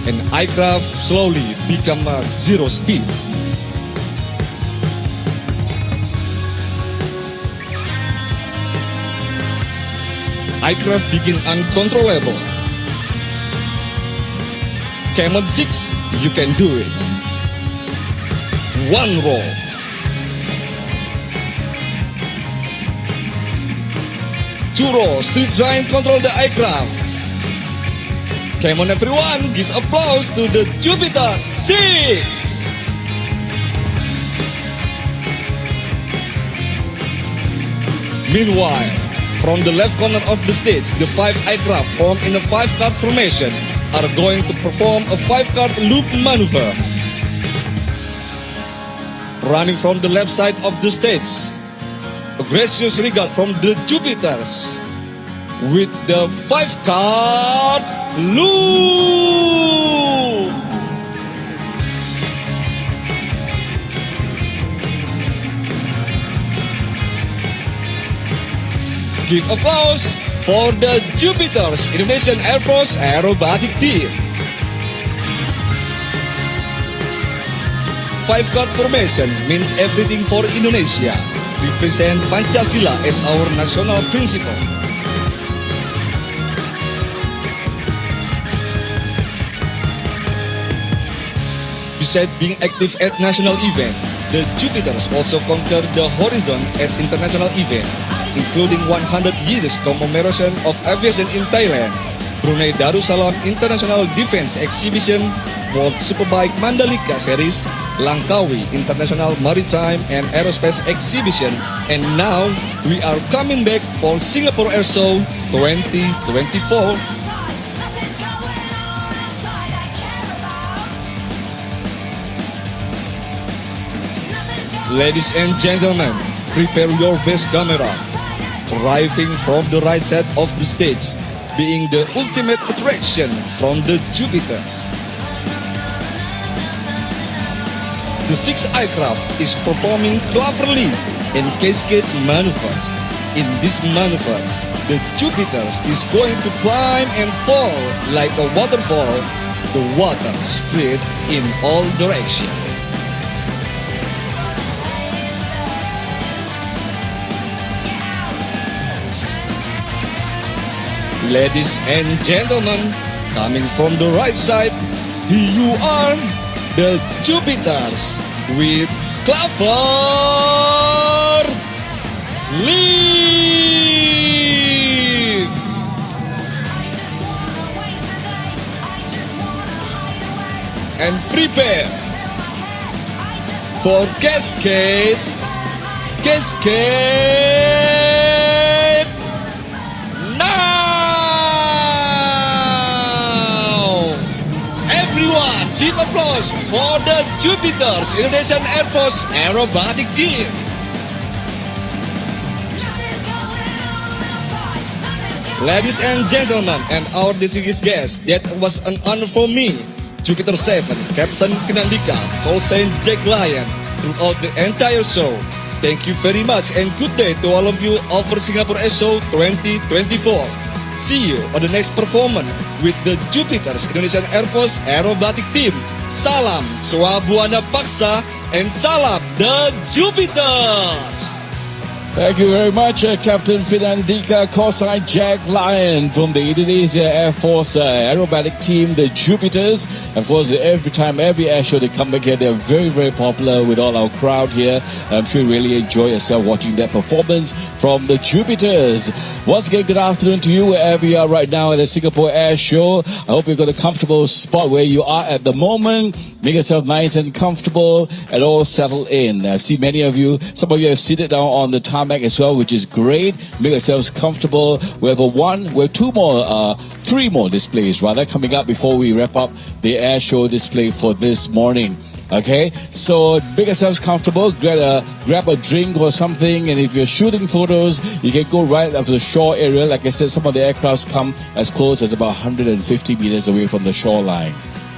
Speaker 20: and aircraft slowly become zero speed. Aircraft begin uncontrollable. Comac 6, you can do it. 1 roll. Street try and control the aircraft. Come on everyone, give applause to the Jupiter 6. Meanwhile, from the left corner of the stage, the 5 aircraft formed in a 5-card formation are going to perform a 5-card loop maneuver. Running from the left side of the stage, a gracious regard from the Jupiters with the 5-card loop. Give applause for the Jupiters Indonesian Air Force Aerobatic Team. 5-card formation means everything for Indonesia. Represent Pancasila as our national principle. Besides being active at national event, the Jupiters also conquer the horizon at international event, including 100 years commemoration of aviation in Thailand, Brunei Darussalam International Defense Exhibition, World Superbike Mandalika Series, Langkawi International Maritime and Aerospace Exhibition, and now we are coming back for Singapore Air Show 2024. Ladies and gentlemen, prepare your best camera. Arriving from the right side of the stage, being the ultimate attraction from the Jupiters. The 6th aircraft is performing cloverleaf and cascade maneuvers. In this maneuver, the Jupiters is going to climb and fall like a waterfall. The water spread in all directions. ladies and gentlemen, coming from the right side, here you are, the Jupiters with Clover Leaf. And prepare for Cascade now! Everyone, give applause for the Jupiters Indonesian Air Force Aerobatic Team. Ladies and gentlemen, and our distinguished guests, that was an honor for me, Jupiter 7, Captain Finandika, call sign Jack Lion, throughout the entire show. Thank you very much and good day to all of you over Singapore Air Show 2024. See you on the next performance with the Jupiters Indonesian Air Force Aerobatic Team. Salam Swabuana Paksa and salam the Jupiters!
Speaker 18: Thank you very much, Captain Finandika, call-sign Jack Lion from the Indonesia Air Force Aerobatic Team, the Jupiters. Of course, every time, every air show they come back here, they're very, very popular with all our crowd here. I'm sure you really enjoy yourself watching that performance from the Jupiters. Once again, good afternoon to you wherever you are right now at the Singapore Air Show. I hope you've got a comfortable spot where you are at the moment. Make yourself nice and comfortable and all settled in. I see many of you, some of you have seated down on the tarmac as well, which is great. Make yourselves comfortable. We have three more displays rather coming up before we wrap up the air show display for this morning. Okay, so make yourselves comfortable, grab a drink or something, and if you're shooting photos, you can go right up to the shore area. Like I said, some of the aircrafts come as close as about 150 meters away from the shoreline.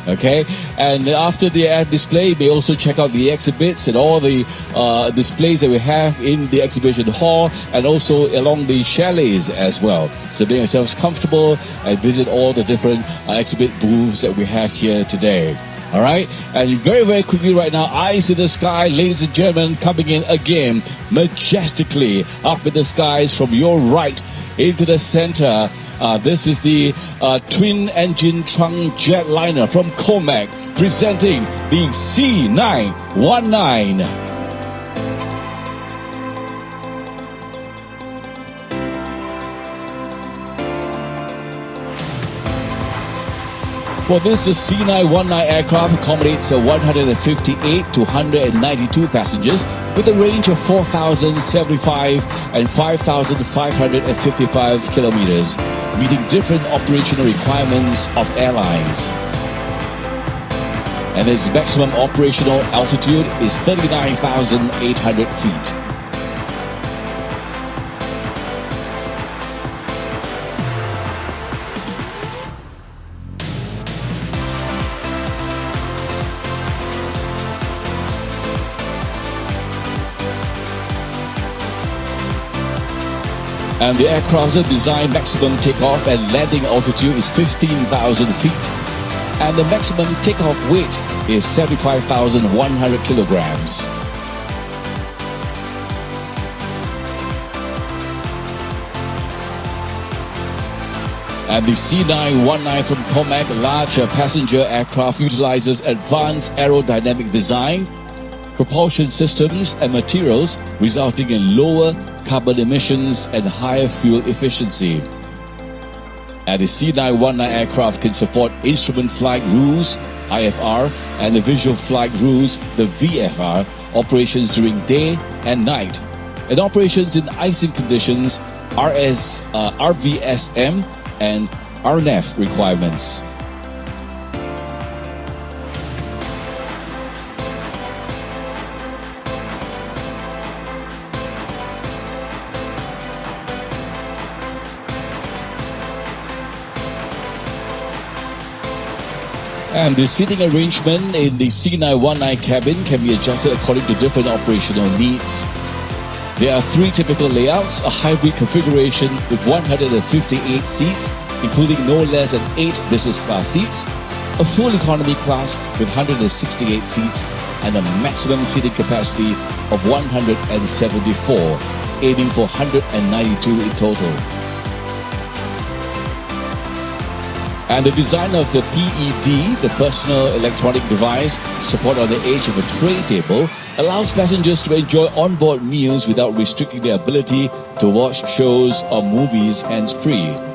Speaker 18: Okay, and after the air display, you may also check out the exhibits and all the displays that we have in the exhibition hall and also along the chalets as well. So make yourselves comfortable and visit all the different exhibit booths that we have here today. All right, and very, very quickly right now, eyes to the sky, ladies and gentlemen, coming in again majestically up in the skies from your right into the center. This is the twin-engine trunk jetliner from Comac, presenting the C919. Well, this C919 aircraft accommodates 158 to 192 passengers with a range of 4,075 and 5,555 kilometers, meeting different operational requirements of airlines. And its maximum operational altitude is 39,800 feet. And the aircraft's design maximum takeoff and landing altitude is 15,000 feet. And the maximum takeoff weight is 75,100 kilograms. And the C919 from Comac, large passenger aircraft, utilizes advanced aerodynamic design, propulsion systems and materials, resulting in lower carbon emissions and higher fuel efficiency. And the C919 aircraft can support instrument flight rules, IFR, and the visual flight rules, the VFR, operations during day and night, and operations in icing conditions, RVSM, and RNAF requirements. And the seating arrangement in the C919 cabin can be adjusted according to different operational needs. There are three typical layouts: a hybrid configuration with 158 seats, including no less than 8 business class seats, a full economy class with 168 seats, and a maximum seating capacity of 174, aiming for 192 in total. And the design of the PED, the personal electronic device, support on the edge of a tray table, allows passengers to enjoy onboard meals without restricting their ability to watch shows or movies hands-free.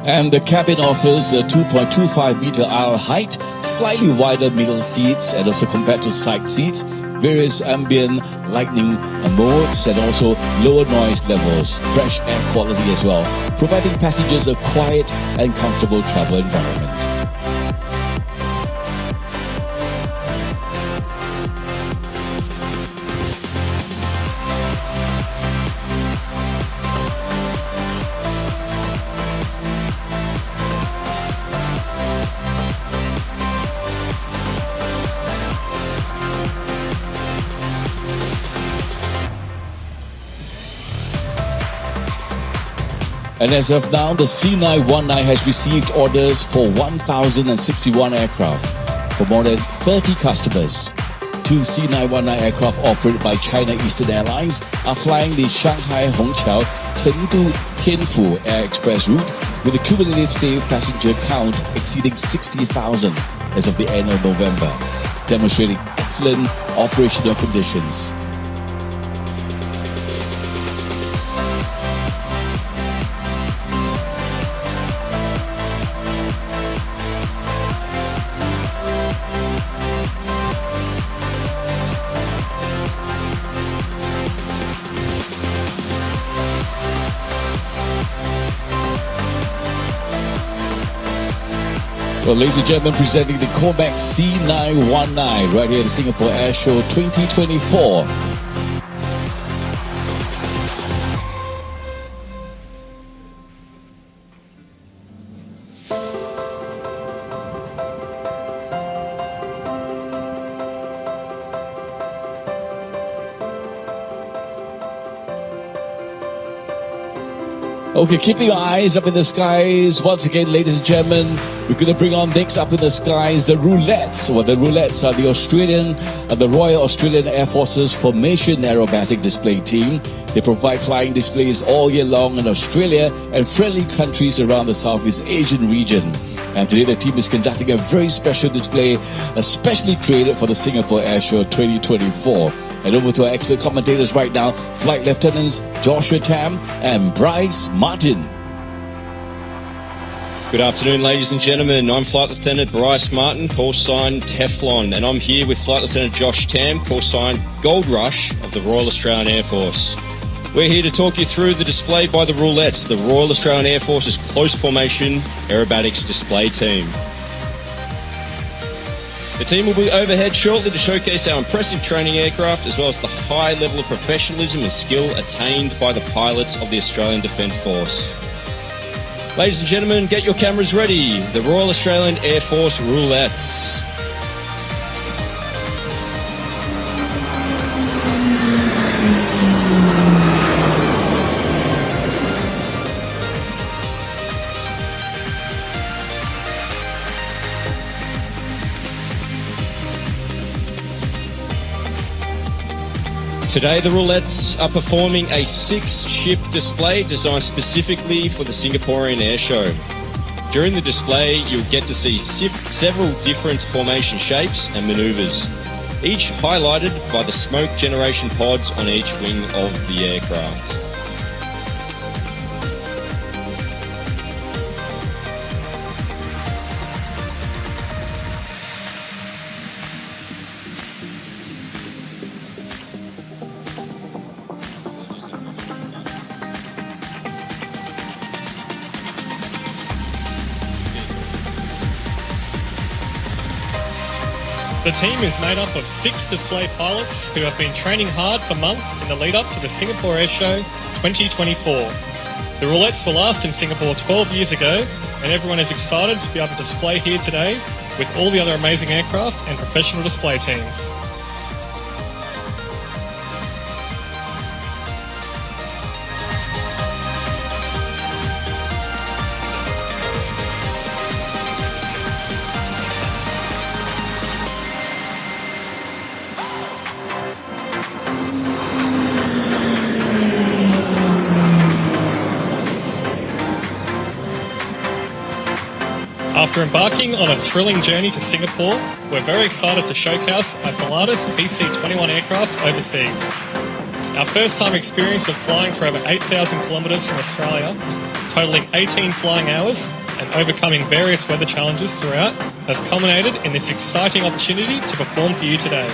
Speaker 18: And the cabin offers a 2.25 meter aisle height, slightly wider middle seats, and also compared to side seats, various ambient lighting modes, and also lower noise levels, fresh air quality as well, providing passengers a quiet and comfortable travel environment. And as of now, the C919 has received orders for 1,061 aircraft for more than 30 customers. 2 C919 aircraft operated by China Eastern Airlines are flying the Shanghai-Hongqiao Chengdu Tianfu Air Express route with a cumulative safe passenger count exceeding 60,000 as of the end of November, demonstrating excellent operational conditions. Well, ladies and gentlemen, presenting the Comac C919 right here at the Singapore Air Show 2024. Okay, keeping your eyes up in the skies. Once again, ladies and gentlemen, we're going to bring on next up in the skies the Roulettes. Well, the Roulettes are the Royal Australian Air Force's Formation Aerobatic Display Team. They provide flying displays all year long in Australia and friendly countries around the Southeast Asian region. And today the team is conducting a very special display, especially created for the Singapore Air Show 2024. And over to our expert commentators right now, Flight Lieutenants Joshua Tam and Bryce Martin.
Speaker 21: Good afternoon, ladies and gentlemen. I'm Flight Lieutenant Bryce Martin, call sign Teflon, and I'm here with Flight Lieutenant Josh Tam, call sign Gold Rush of the Royal Australian Air Force. We're here to talk you through the display by the Roulettes, the Royal Australian Air Force's close formation aerobatics display team. The team will be overhead shortly to showcase our impressive training aircraft as well as the high level of professionalism and skill attained by the pilots of the Australian Defence Force. Ladies and gentlemen, get your cameras ready. The Royal Australian Air Force Roulettes. Today, the Roulettes are performing a 6-ship display designed specifically for the Singaporean Air Show. During the display, you'll get to see several different formation shapes and manoeuvres, each highlighted by the smoke generation pods on each wing of the aircraft.
Speaker 4: The team is made up of 6 display pilots who have been training hard for months in the lead up to the Singapore Airshow 2024. The Roulettes were last in Singapore 12 years ago, and everyone is excited to be able to display here today with all the other amazing aircraft and professional display teams. After embarking on a thrilling journey to Singapore, we're very excited to showcase our Pilatus PC-21 aircraft overseas. Our first time experience of flying for over 8,000 kilometres from Australia, totalling 18 flying hours and overcoming various weather challenges throughout, has culminated in this exciting opportunity to perform for you today.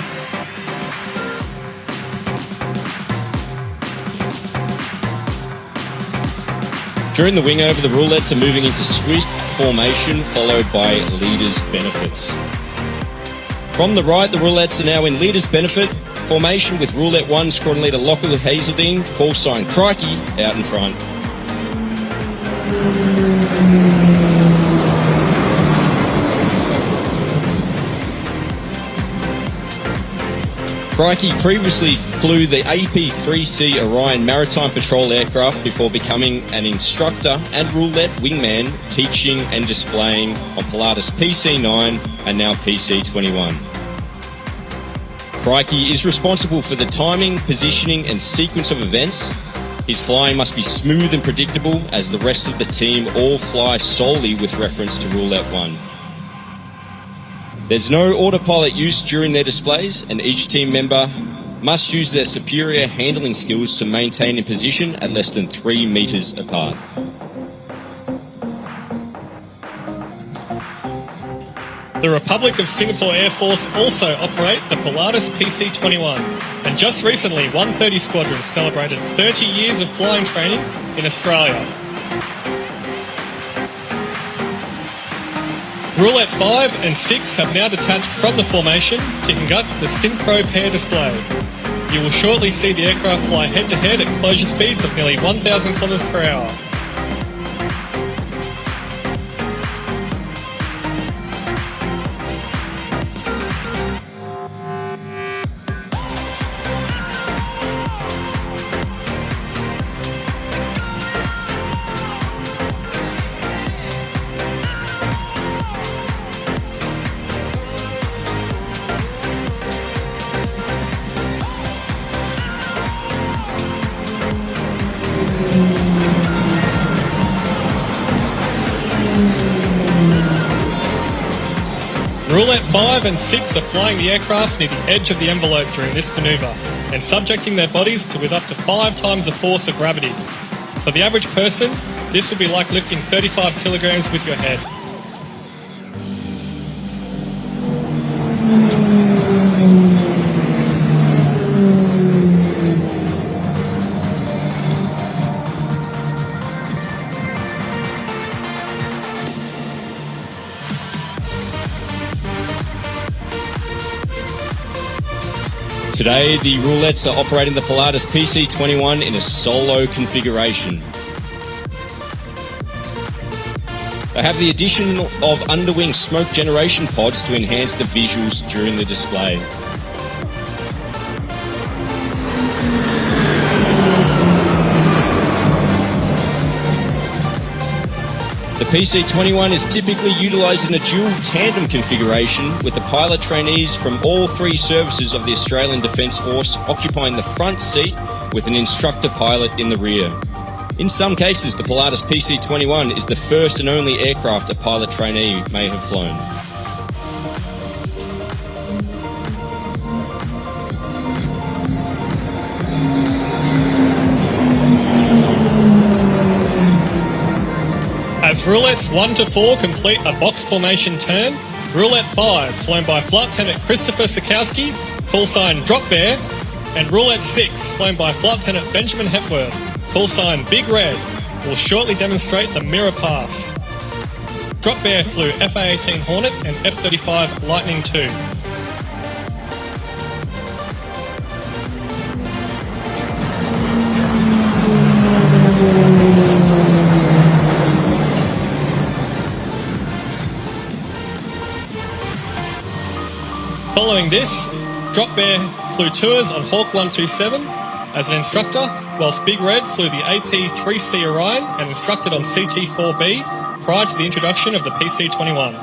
Speaker 11: During the wing over, the Roulettes are moving into swift formation, followed by leaders' benefits. From the right, the Roulettes are now in leaders' benefit formation with Roulette 1 Squadron Leader Lachlan Hazeldine, call sign Crikey, out in front. Crikey previously flew the AP-3C Orion Maritime Patrol aircraft before becoming an instructor and roulette wingman, teaching and displaying on Pilatus PC-9 and now PC-21. Crikey is responsible for the timing, positioning and sequence of events. His flying must be smooth and predictable as the rest of the team all fly solely with reference to Roulette 1. There's no autopilot use during their displays, and each team member must use their superior handling skills to maintain in position at less than 3 metres apart.
Speaker 4: The Republic of Singapore Air Force also operate the Pilatus PC-21, and just recently 130 Squadron celebrated 30 years of flying training in Australia. Roulette 5 and 6 have now detached from the formation to conduct the synchro pair display. You will shortly see the aircraft fly head-to-head at closure speeds of nearly 1,000 km per hour. Roulette 5 and 6 are flying the aircraft near the edge of the envelope during this manoeuvre and subjecting their bodies to with up to 5 times the force of gravity. For the average person, this would be like lifting 35 kilograms with your head.
Speaker 11: Today, the Roulettes are operating the Pilatus PC-21 in a solo configuration. They have the addition of underwing smoke generation pods to enhance the visuals during the display. The PC-21 is typically utilised in a dual tandem configuration with the pilot trainees from all 3 services of the Australian Defence Force occupying the front seat with an instructor pilot in the rear. In some cases, the Pilatus PC-21 is the first and only aircraft a pilot trainee may have flown.
Speaker 4: As Roulettes 1 to 4 complete a box formation turn, Roulette 5, flown by Flight Lieutenant Christopher Sikowski, call sign Drop Bear, and Roulette 6, flown by Flight Lieutenant Benjamin Hepworth, call sign Big Red, will shortly demonstrate the mirror pass. Drop Bear flew FA-18 Hornet and F-35 Lightning II. Following this, Drop Bear flew tours on Hawk 127 as an instructor, whilst Big Red flew the AP3C Orion and instructed on CT4B prior to the introduction of the PC-21.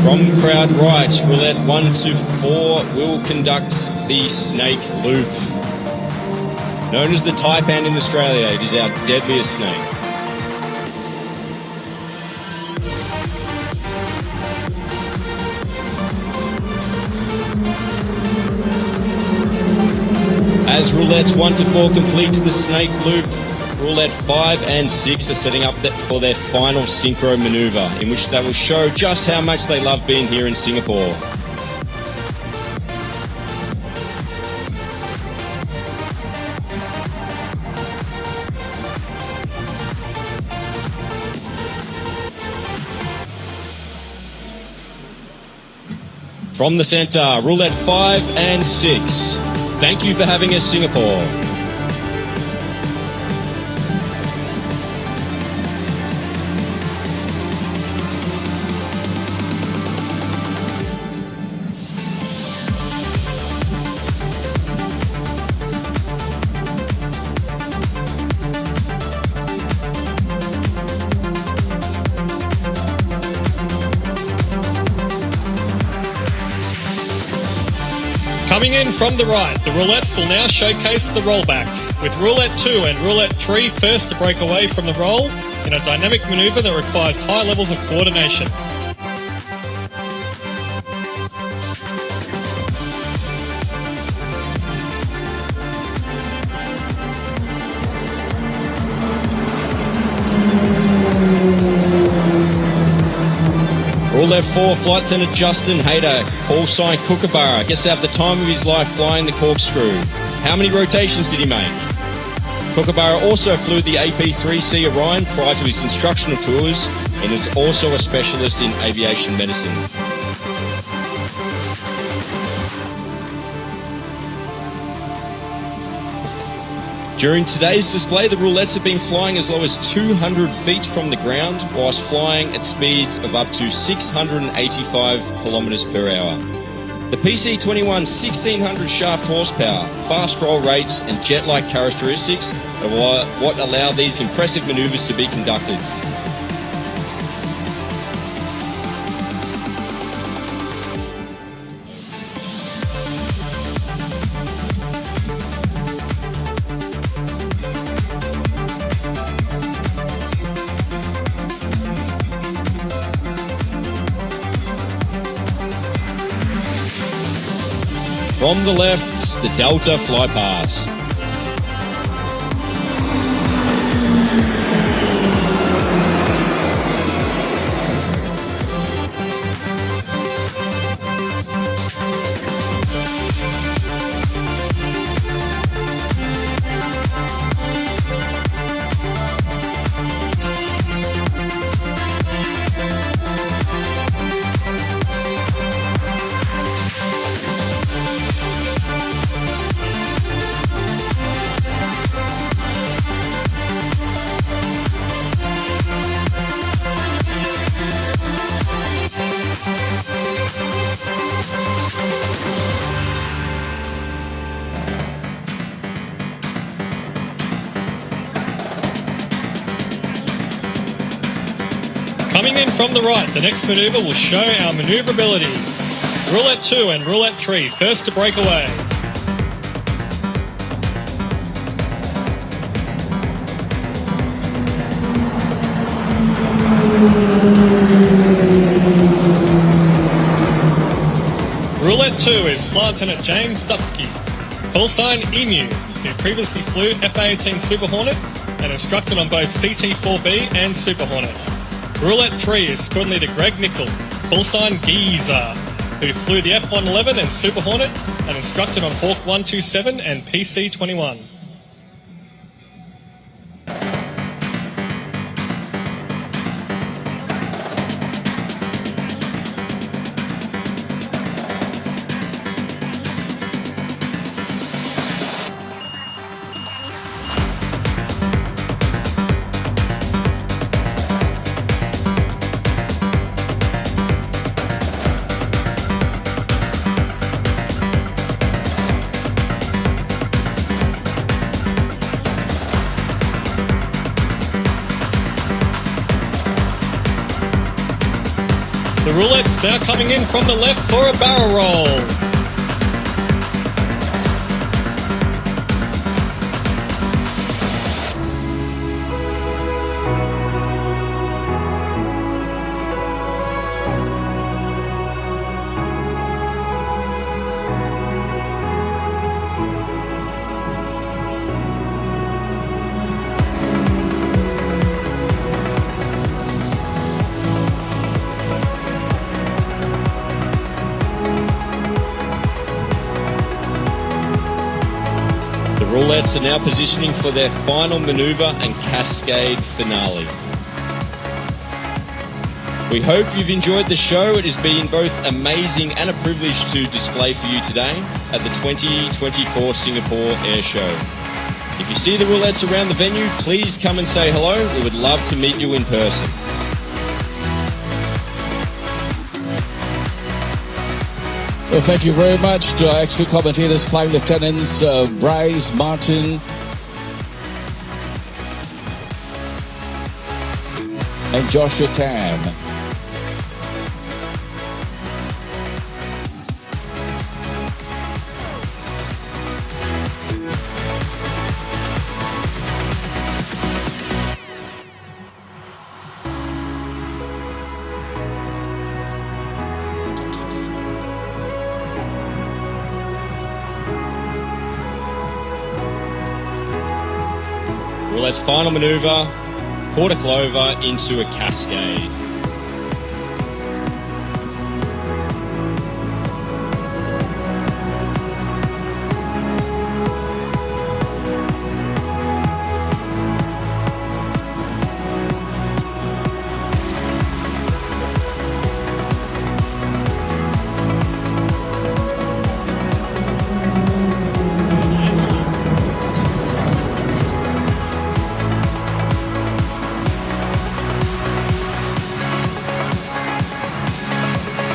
Speaker 20: From crowd right, roulette 1 to 4 will conduct the snake loop. Known as the taipan in Australia, it is our deadliest snake. As roulettes 1 to 4 complete the snake loop, roulette 5 and 6 are setting up for their final synchro maneuver, in which they will show just how much they love being here in Singapore. From the centre, roulette 5 and 6. Thank you for having us, Singapore.
Speaker 4: Coming in from the right, the roulettes will now showcase the rollbacks, with roulette 2 and roulette 3 first to break away from the roll in a dynamic manoeuvre that requires high levels of coordination.
Speaker 20: Roulette 4, Flight Attendant Justin Hayter, call sign Kookaburra, gets to have the time of his life flying the corkscrew. How many rotations did he make? Kookaburra also flew the AP3C Orion prior to his instructional tours and is also a specialist in aviation medicine. During today's display, the roulettes have been flying as low as 200 feet from the ground, whilst flying at speeds of up to 685 kilometres per hour. The PC-21 1600 shaft horsepower, fast roll rates and jet-like characteristics are what allow these impressive manoeuvres to be conducted. From the left, the Delta fly past.
Speaker 4: Coming in from the right, the next manoeuvre will show our manoeuvrability. Roulette 2 and roulette 3 first to break away. Roulette 2 is Flight Lieutenant James Dutsky, call sign Emu, who previously flew FA-18 Super Hornet and instructed on both CT-4B and Super Hornet. Roulette 3 is Squadron Leader Greg Nickel, call sign Giza, who flew the F-111 and Super Hornet and instructed on Hawk 127 and PC-21. The Roulettes now coming in from the left for a barrel roll. The Roulettes are now positioning for their final manoeuvre and cascade finale. We hope you've enjoyed the show. It has been both amazing and a privilege to display for you today at the 2024 Singapore Air Show. If you see the Roulettes around the venue, please come and say hello. We would love to meet you in person.
Speaker 18: Well, thank you very much to our expert commentators, Flying Lieutenants Bryce, Martin, and Joshua Tam.
Speaker 4: Roulette's final manoeuvre, quarter clover into a cascade.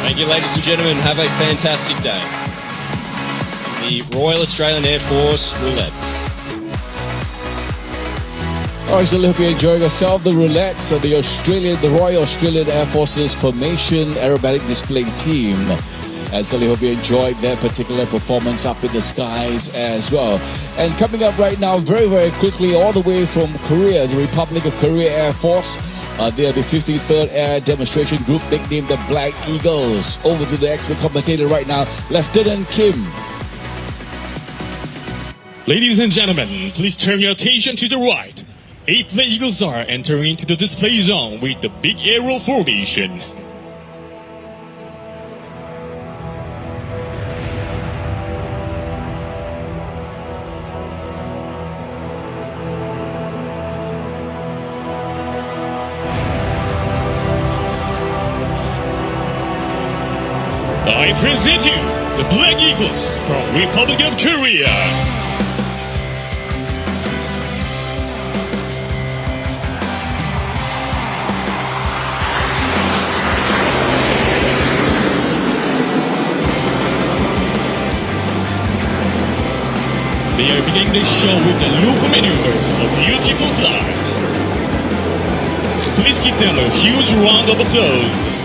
Speaker 4: Thank you, ladies and gentlemen. Have a fantastic day. The Royal Australian Air Force Roulettes.
Speaker 18: All right, so hope you're enjoying yourself. The Roulettes are the Royal Australian Air Force's formation aerobatic display team. And so I hope you enjoyed their particular performance up in the skies as well. And coming up right now, very, very quickly, all the way from Korea, the Republic of Korea Air Force. They are the 53rd Air Demonstration Group, nicknamed the Black Eagles. Over to the expert commentator right now, Lieutenant Kim.
Speaker 5: Ladies and gentlemen, please turn your attention to the right. 8 Black Eagles are entering into the display zone with the big arrow formation. I present you the Black Eagles from Republic of Korea. They are beginning the show with the local maneuver, a beautiful flight. Please give them a huge round of applause.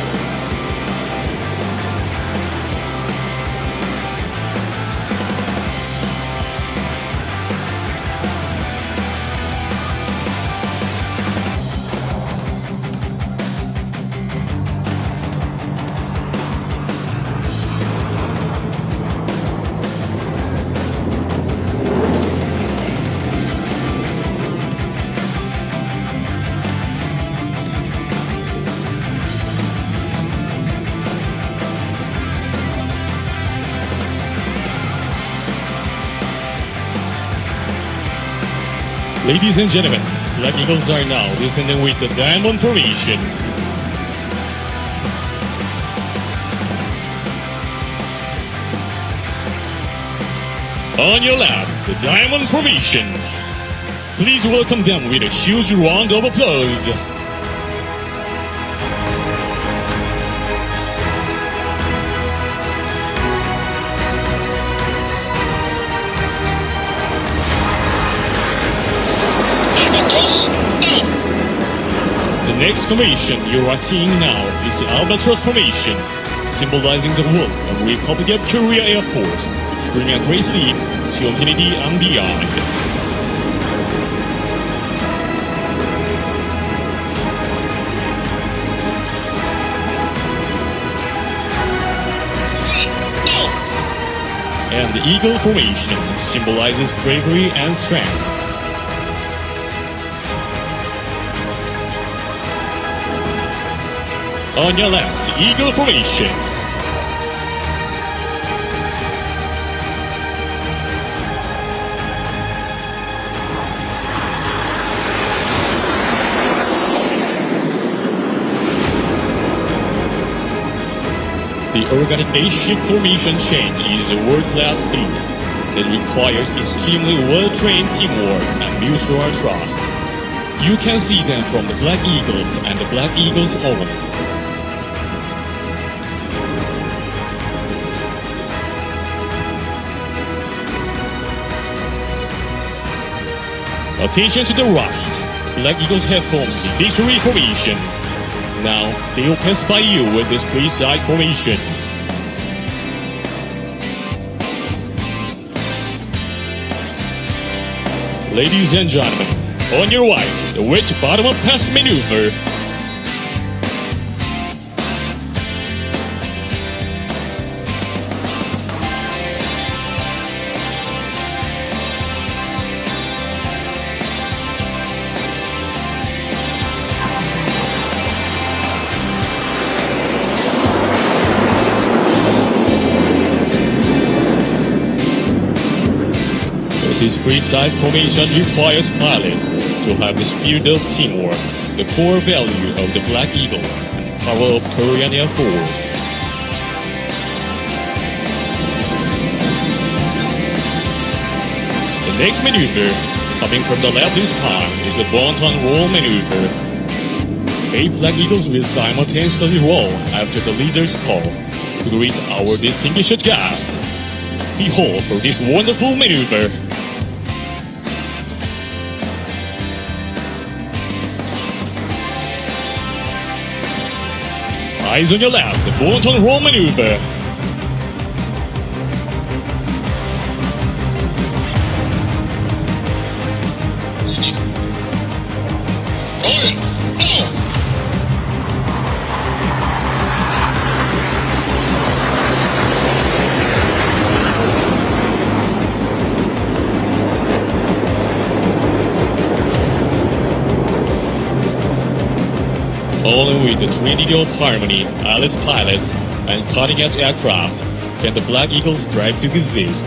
Speaker 5: Ladies and gentlemen, Black Eagles are now descending with the diamond formation. On your left, the diamond formation. Please welcome them with a huge round of applause. The The next formation you are seeing now is the Albatross formation, symbolizing the work of the Republic of Korea Air Force, bringing a great leap to infinity and beyond. And the Eagle formation symbolizes bravery and strength. On your left, the Eagle formation. The organic A-ship formation change is a world-class feat that requires extremely well-trained teamwork and mutual trust. You can see them from the Black Eagles and the Black Eagles only. Attention to the right. Black Eagles have formed the victory formation. Now, they will pass by you with this precise formation. Ladies and gentlemen, on your right, the wedge bottom-up pass maneuver. This precise formation requires pilot to have the spirit of teamwork, the core value of the Black Eagles, and the power of Korean Air Force. The next maneuver, coming from the left this time, is the Bonton roll maneuver. 8 Black Eagles will simultaneously roll after the leader's call to greet our distinguished guest. Behold for this wonderful maneuver. Eyes on your left, the Bonton roll maneuver. Only with the trinity of harmony, allied pilots, and cutting-edge aircraft can the Black Eagles strive to exist.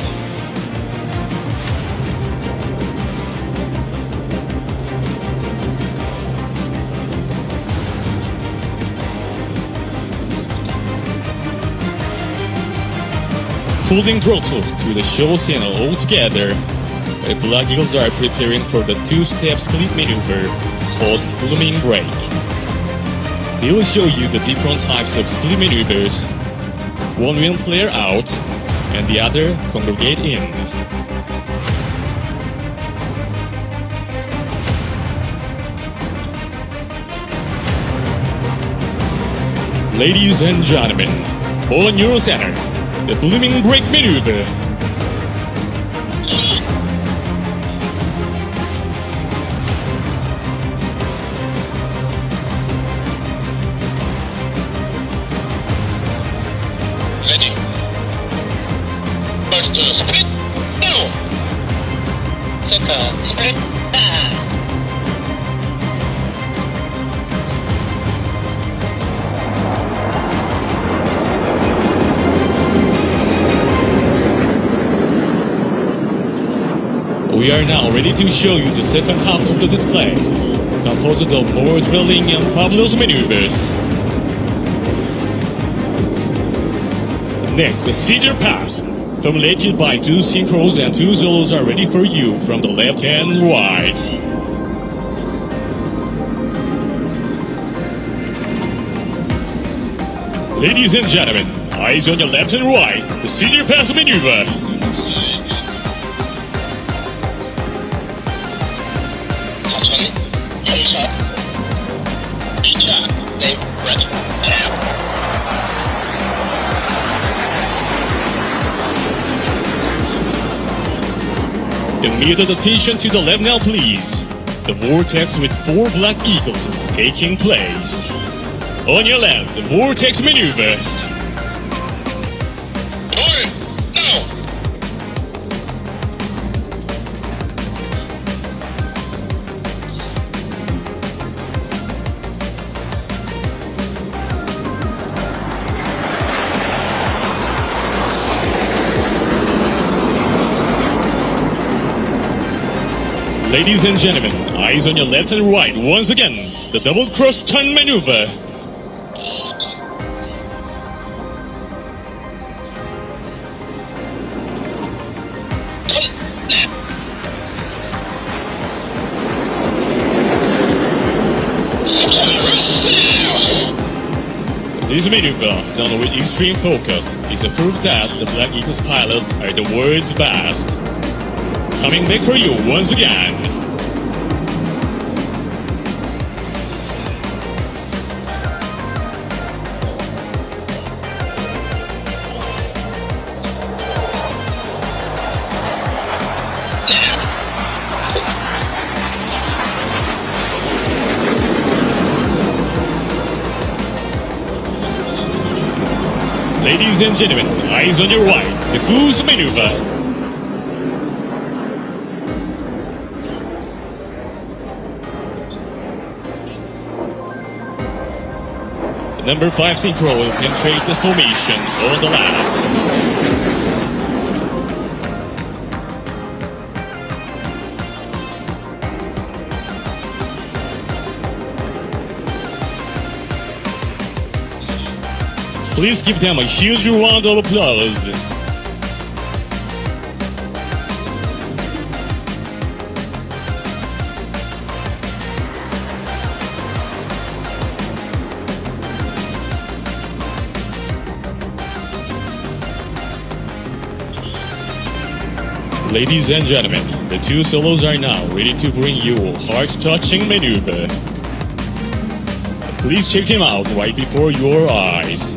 Speaker 5: Pulling throttles to the show signal altogether, the Black Eagles are preparing for the two-step split maneuver called blooming break. They will show you the different types of split maneuvers. One will flare out, and the other congregate in. Ladies and gentlemen, on your center, the blooming break maneuver. We are now ready to show you the second half of the display, composed of more thrilling and fabulous maneuvers. Next, the Cedar Pass, formulated by 2 synchros and 2 solos are ready for you from the left and right. Ladies and gentlemen, eyes on your left and right, the Cedar Pass maneuver. Immediate attention to the left now, please. The vortex with 4 black eagles is taking place. On your left, the vortex maneuver. Ladies and gentlemen, eyes on your left and right. Once again, the double cross turn maneuver. This maneuver, done with extreme focus, is a proof that the Black Eagles pilots are the world's best. Coming back for you once again. Ladies and gentlemen, eyes on your right, the goose maneuver. Number 5 synchro will penetrate the formation on the left. Please give them a huge round of applause. Ladies and gentlemen, the two solos are now ready to bring you a heart-touching maneuver. Please check him out right before your eyes.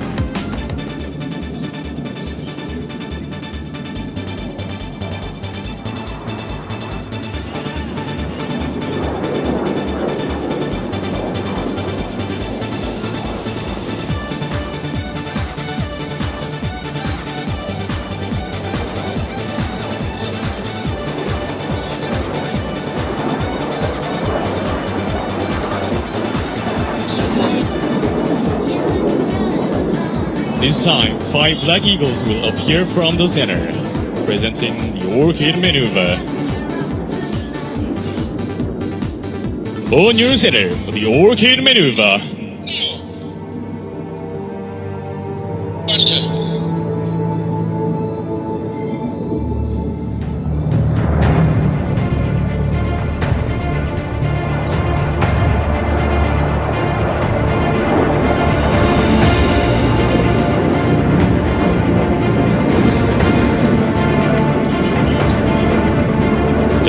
Speaker 5: This time, 5 Black Eagles will appear from the center, presenting the Orchid maneuver. On your center, the Orchid maneuver.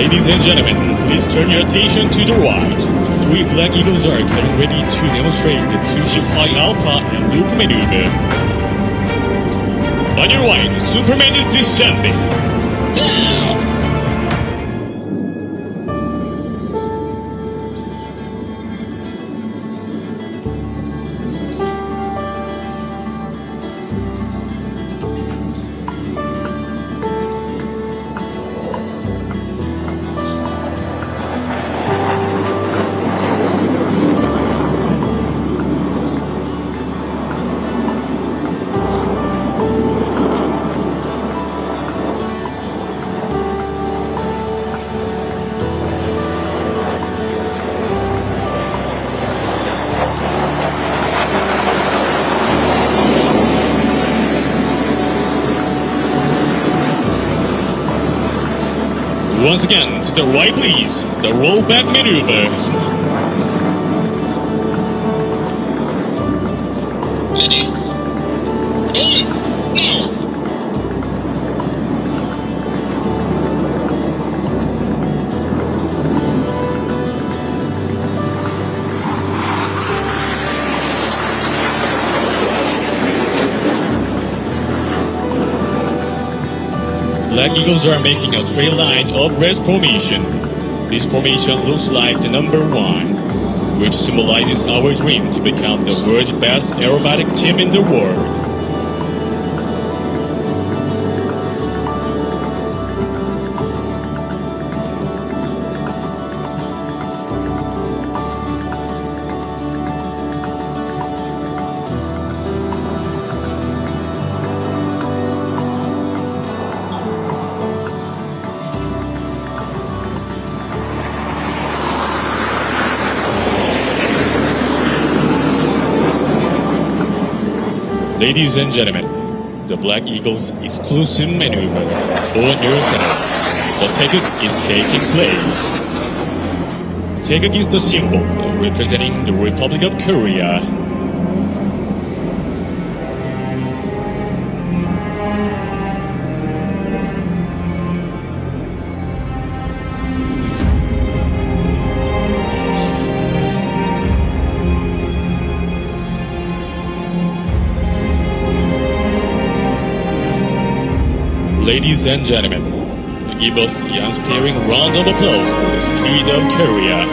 Speaker 5: Ladies and gentlemen, please turn your attention to the right. 3 Black Eagles are getting ready to demonstrate the 2-ship high alpha and loop maneuver. On your right, Superman is descending. Once again, to the right please, the rollback maneuver. Black Eagles are making a straight line of rest formation. This formation looks like the number 1, which symbolizes our dream to become the world's best aerobatic team in the world. Ladies and gentlemen, the Black Eagles exclusive maneuver on your center. The takeoff is taking place. Takeoff is the symbol representing the Republic of Korea. Ladies and gentlemen, give us the unsparing round of applause for the spirit of Korea.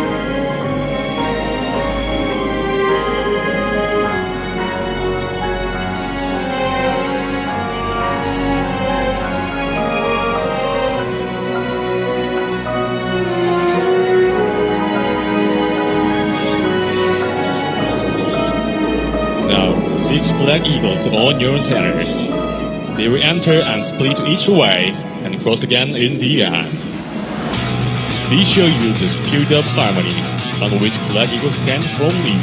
Speaker 5: Now, 6 Black Eagles on your center. They will enter and split each way and cross again in the end. We show you the spirit of harmony on which Black Eagles stand firmly.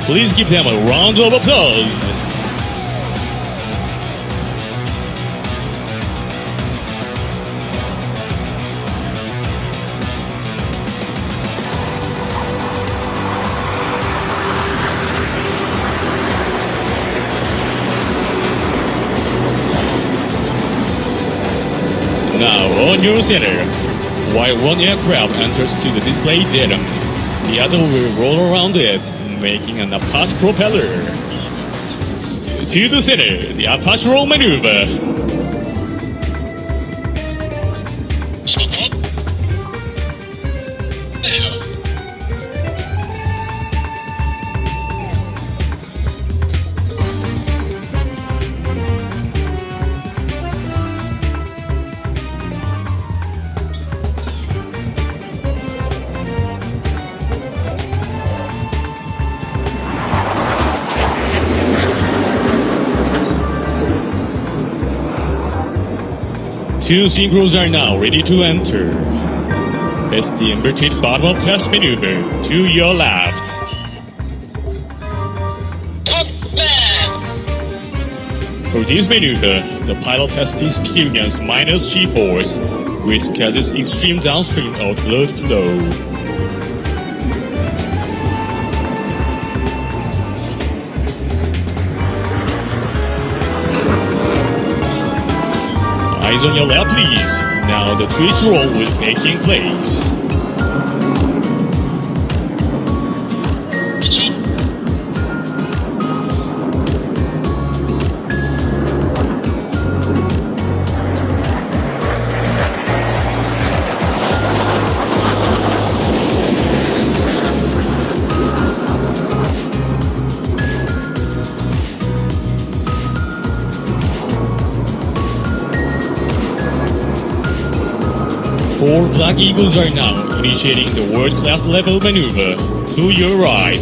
Speaker 5: Please give them a round of applause. Now on your center, while one aircraft enters to the display datum, the other will roll around it, making an Apache propeller. To the center, the Apache roll maneuver. Two synchros are now ready to enter. That's the inverted bottom of pass maneuver to your left. For this maneuver, the pilot has to experience minus G-force, which causes extreme downstream outward flow. Eyes on your left, please. Now the twist roll will taking place. Four Black Eagles are now initiating the world-class level maneuver to your right.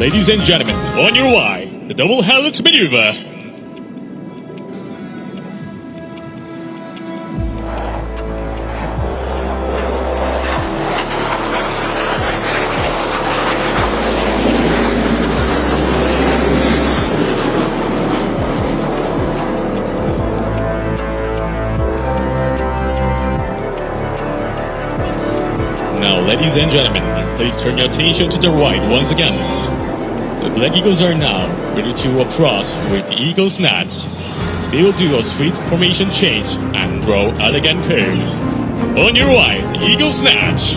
Speaker 5: Ladies and gentlemen, on your right, the double helix maneuver. Ladies and gentlemen, please turn your attention to the right once again. The Black Eagles are now ready to approach with the Eagle Snatch. They will do a sweet formation change and draw elegant curves. On your right, the Eagle Snatch.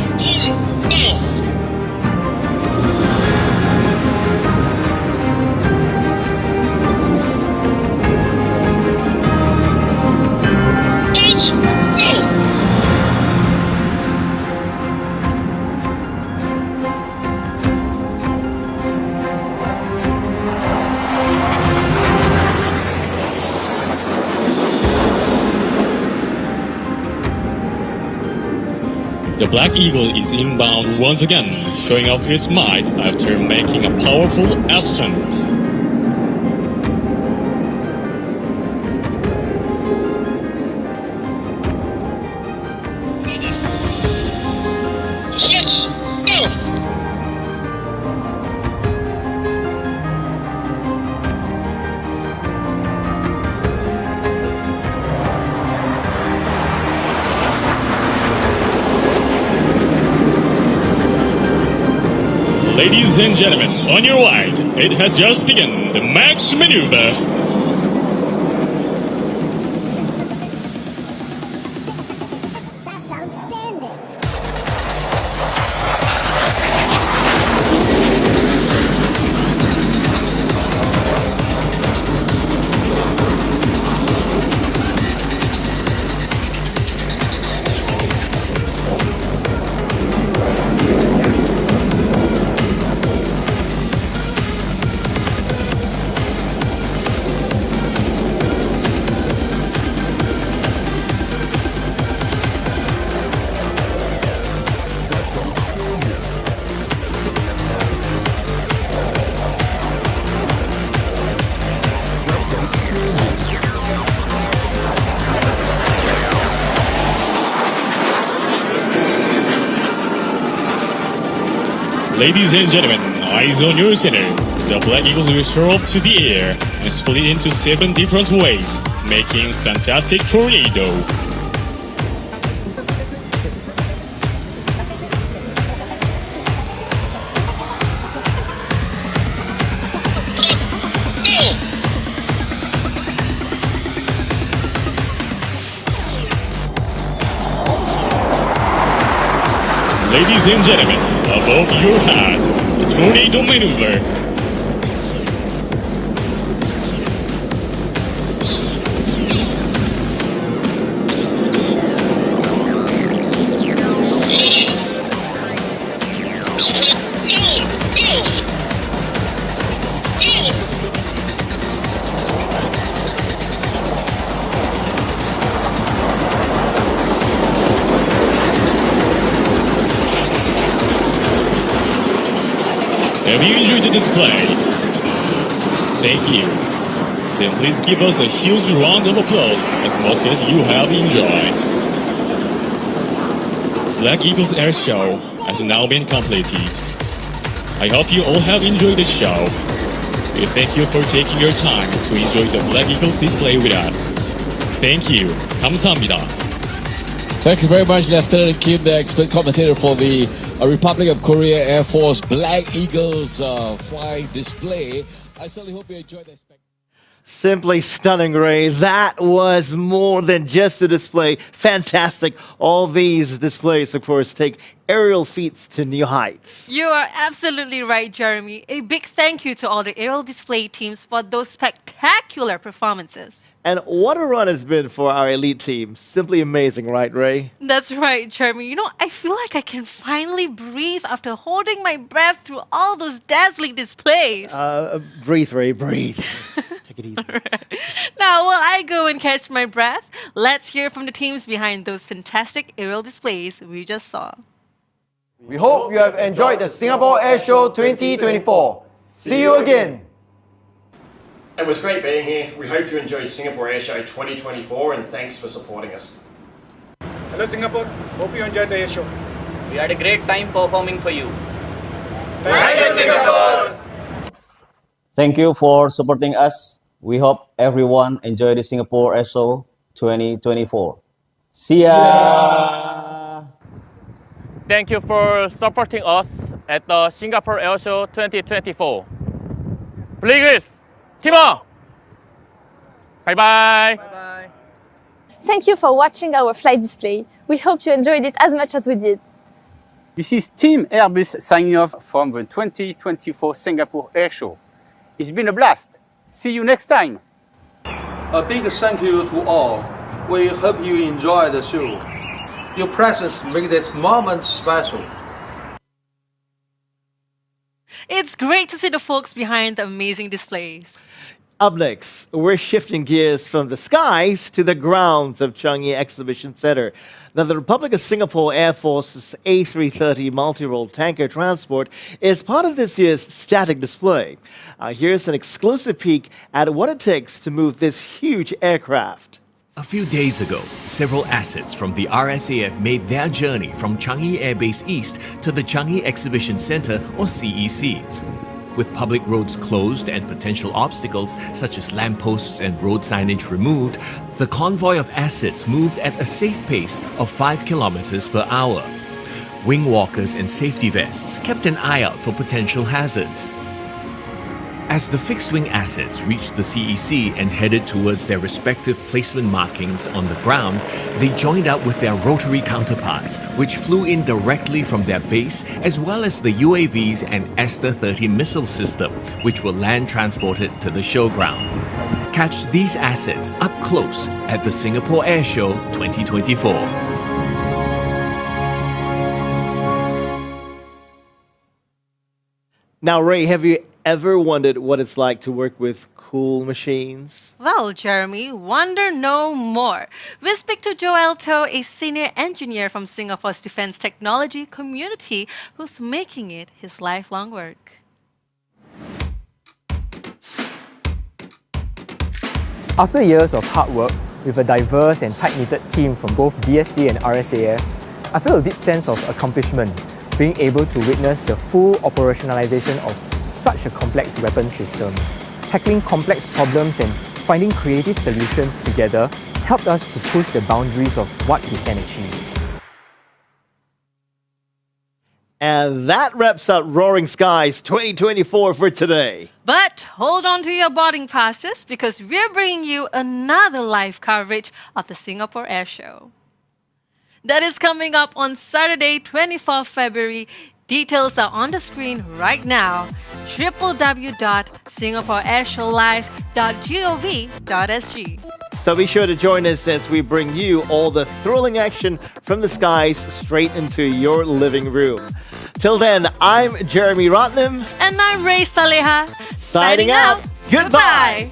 Speaker 5: The Black Eagle is inbound once again, showing off its might after making a powerful ascent. Ladies and gentlemen, on your right, it has just begun the max maneuver. Ladies and gentlemen, eyes on your center. The Black Eagles will soar up to the air and split into 7 different ways, making fantastic tornado. Ladies and gentlemen, above your head, the tornado maneuver. Have you enjoyed the display? Thank you. Then please give us a huge round of applause as much as you have enjoyed. Black Eagles Air Show has now been completed. I hope you all have enjoyed the show. We thank you for taking your time to enjoy the Black Eagles display with us. Thank you. 감사합니다.
Speaker 18: Thank you very much, Lieutenant Kim, the expert commentator for the Republic of Korea Air Force Black Eagles flying display. I certainly hope you enjoyed that spectacle.
Speaker 1: Simply stunning, Ray. That was more than just a display. Fantastic. All these displays, of course, take aerial feats to new heights.
Speaker 2: You are absolutely right, Jeremy. A big thank you to all the aerial display teams for those spectacular performances.
Speaker 1: And what a run it's been for our elite team. Simply amazing, right, Ray?
Speaker 2: That's right, Jeremy. You know, I feel like I can finally breathe after holding my breath through all those dazzling displays.
Speaker 1: Breathe, Ray, breathe. Take it easy.
Speaker 2: Now, while I go and catch my breath, let's hear from the teams behind those fantastic aerial displays we just saw.
Speaker 6: We hope you have enjoyed the Singapore Air Show 2024. See you again.
Speaker 22: It was great being here. We hope you enjoyed Singapore Air Show 2024 and thanks for supporting us.
Speaker 23: Hello Singapore, hope you enjoyed the air show.
Speaker 24: We had a great time performing for you.
Speaker 23: Thank you Singapore!
Speaker 25: Thank you for supporting us. We hope everyone enjoyed the Singapore Air Show 2024. See ya!
Speaker 3: Thank you for supporting us at the Singapore Air Show 2024. Please, Timo. Bye bye.
Speaker 7: Thank you for watching our flight display. We hope you enjoyed it as much as we did.
Speaker 8: This is Team Airbus signing off from the 2024 Singapore Air Show. It's been a blast. See you next time.
Speaker 9: A big thank you to all. We hope you enjoy the show. Your presence makes this moment special.
Speaker 2: It's great to see the folks behind the amazing displays.
Speaker 1: Up next, we're shifting gears from the skies to the grounds of Changi Exhibition Center. Now, the Republic of Singapore Air Force's A330 multi-role tanker transport is part of this year's static display. Here's an exclusive peek at what it takes to move this huge aircraft.
Speaker 10: A few days ago, several assets from the RSAF made their journey from Changi Air Base East to the Changi Exhibition Center, or CEC. With public roads closed and potential obstacles such as lampposts and road signage removed, the convoy of assets moved at a safe pace of 5 kilometers per hour. Wing walkers and safety vests kept an eye out for potential hazards. As the fixed-wing assets reached the CEC and headed towards their respective placement markings on the ground, they joined up with their rotary counterparts, which flew in directly from their base, as well as the UAVs and Esther-30 missile system, which were land transported to the showground. Catch these assets up close at the Singapore Air Show 2024.
Speaker 1: Now, Ray, have you ever wondered what it's like to work with cool machines?
Speaker 2: Well, Jeremy, wonder no more. We speak to Joel To, a senior engineer from Singapore's defense technology community, who's making it his lifelong work.
Speaker 12: After years of hard work with a diverse and tight-knitted team from both DST and RSAF, I feel a deep sense of accomplishment being able to witness the full operationalization of such a complex weapon system. Tackling complex problems and finding creative solutions together helped us to push the boundaries of what we can achieve.
Speaker 1: And that wraps up Roaring Skies 2024 for today.
Speaker 2: But hold on to your boarding passes because we're bringing you another live coverage of the Singapore Air Show. That is coming up on Saturday, 24th February. Details are on the screen right now. www.singaporeairshowlive.gov.sg.
Speaker 1: So be sure to join us as we bring you all the thrilling action from the skies straight into your living room. Till then, I'm Jeremy Rotnam.
Speaker 2: And I'm Ray Saleha.
Speaker 1: Signing out. Goodbye.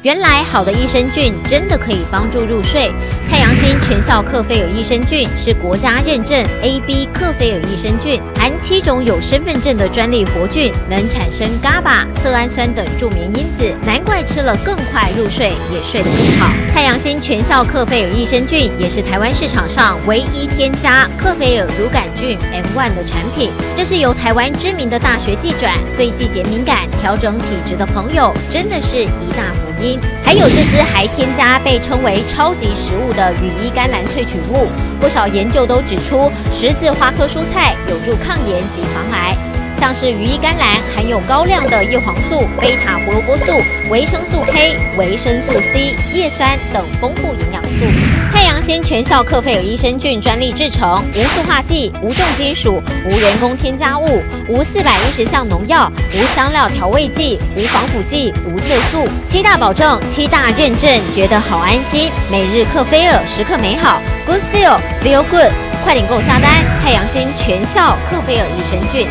Speaker 26: 原来好的益生菌真的可以帮助入睡。太阳星全效克菲尔益生菌是国家认证 AB 克菲尔益生菌，含7种有身份证的专利活菌，能产生 GABA、色氨酸等助眠因子，难怪吃了更快入睡，也睡得更好。太阳星全效克菲尔益生菌也是台湾市场上唯一添加克菲尔乳杆菌 M1 的产品，这是由台湾知名的大学季转，对季节敏感、调整体质的朋友真的是一大福音。还有这支还添加被称为超级食物的羽衣甘蓝萃取物，不少研究都指出十字花科蔬菜有助抗炎及防癌。像是羽衣甘蓝含有高量的叶黄素、贝塔胡萝卜素、维生素 K、维生素 C、叶酸等丰富营养素。太阳鲜全效克菲尔益生菌专利制成，无塑化剂、无重金属、无人工添加物、无410项农药、无香料调味剂、无防腐剂、无色素，7大保证、7大认证，觉得好安心。每日克菲尔，时刻美好 ，Good feel，feel good，快点购下单！太阳鲜全效克菲尔益生菌。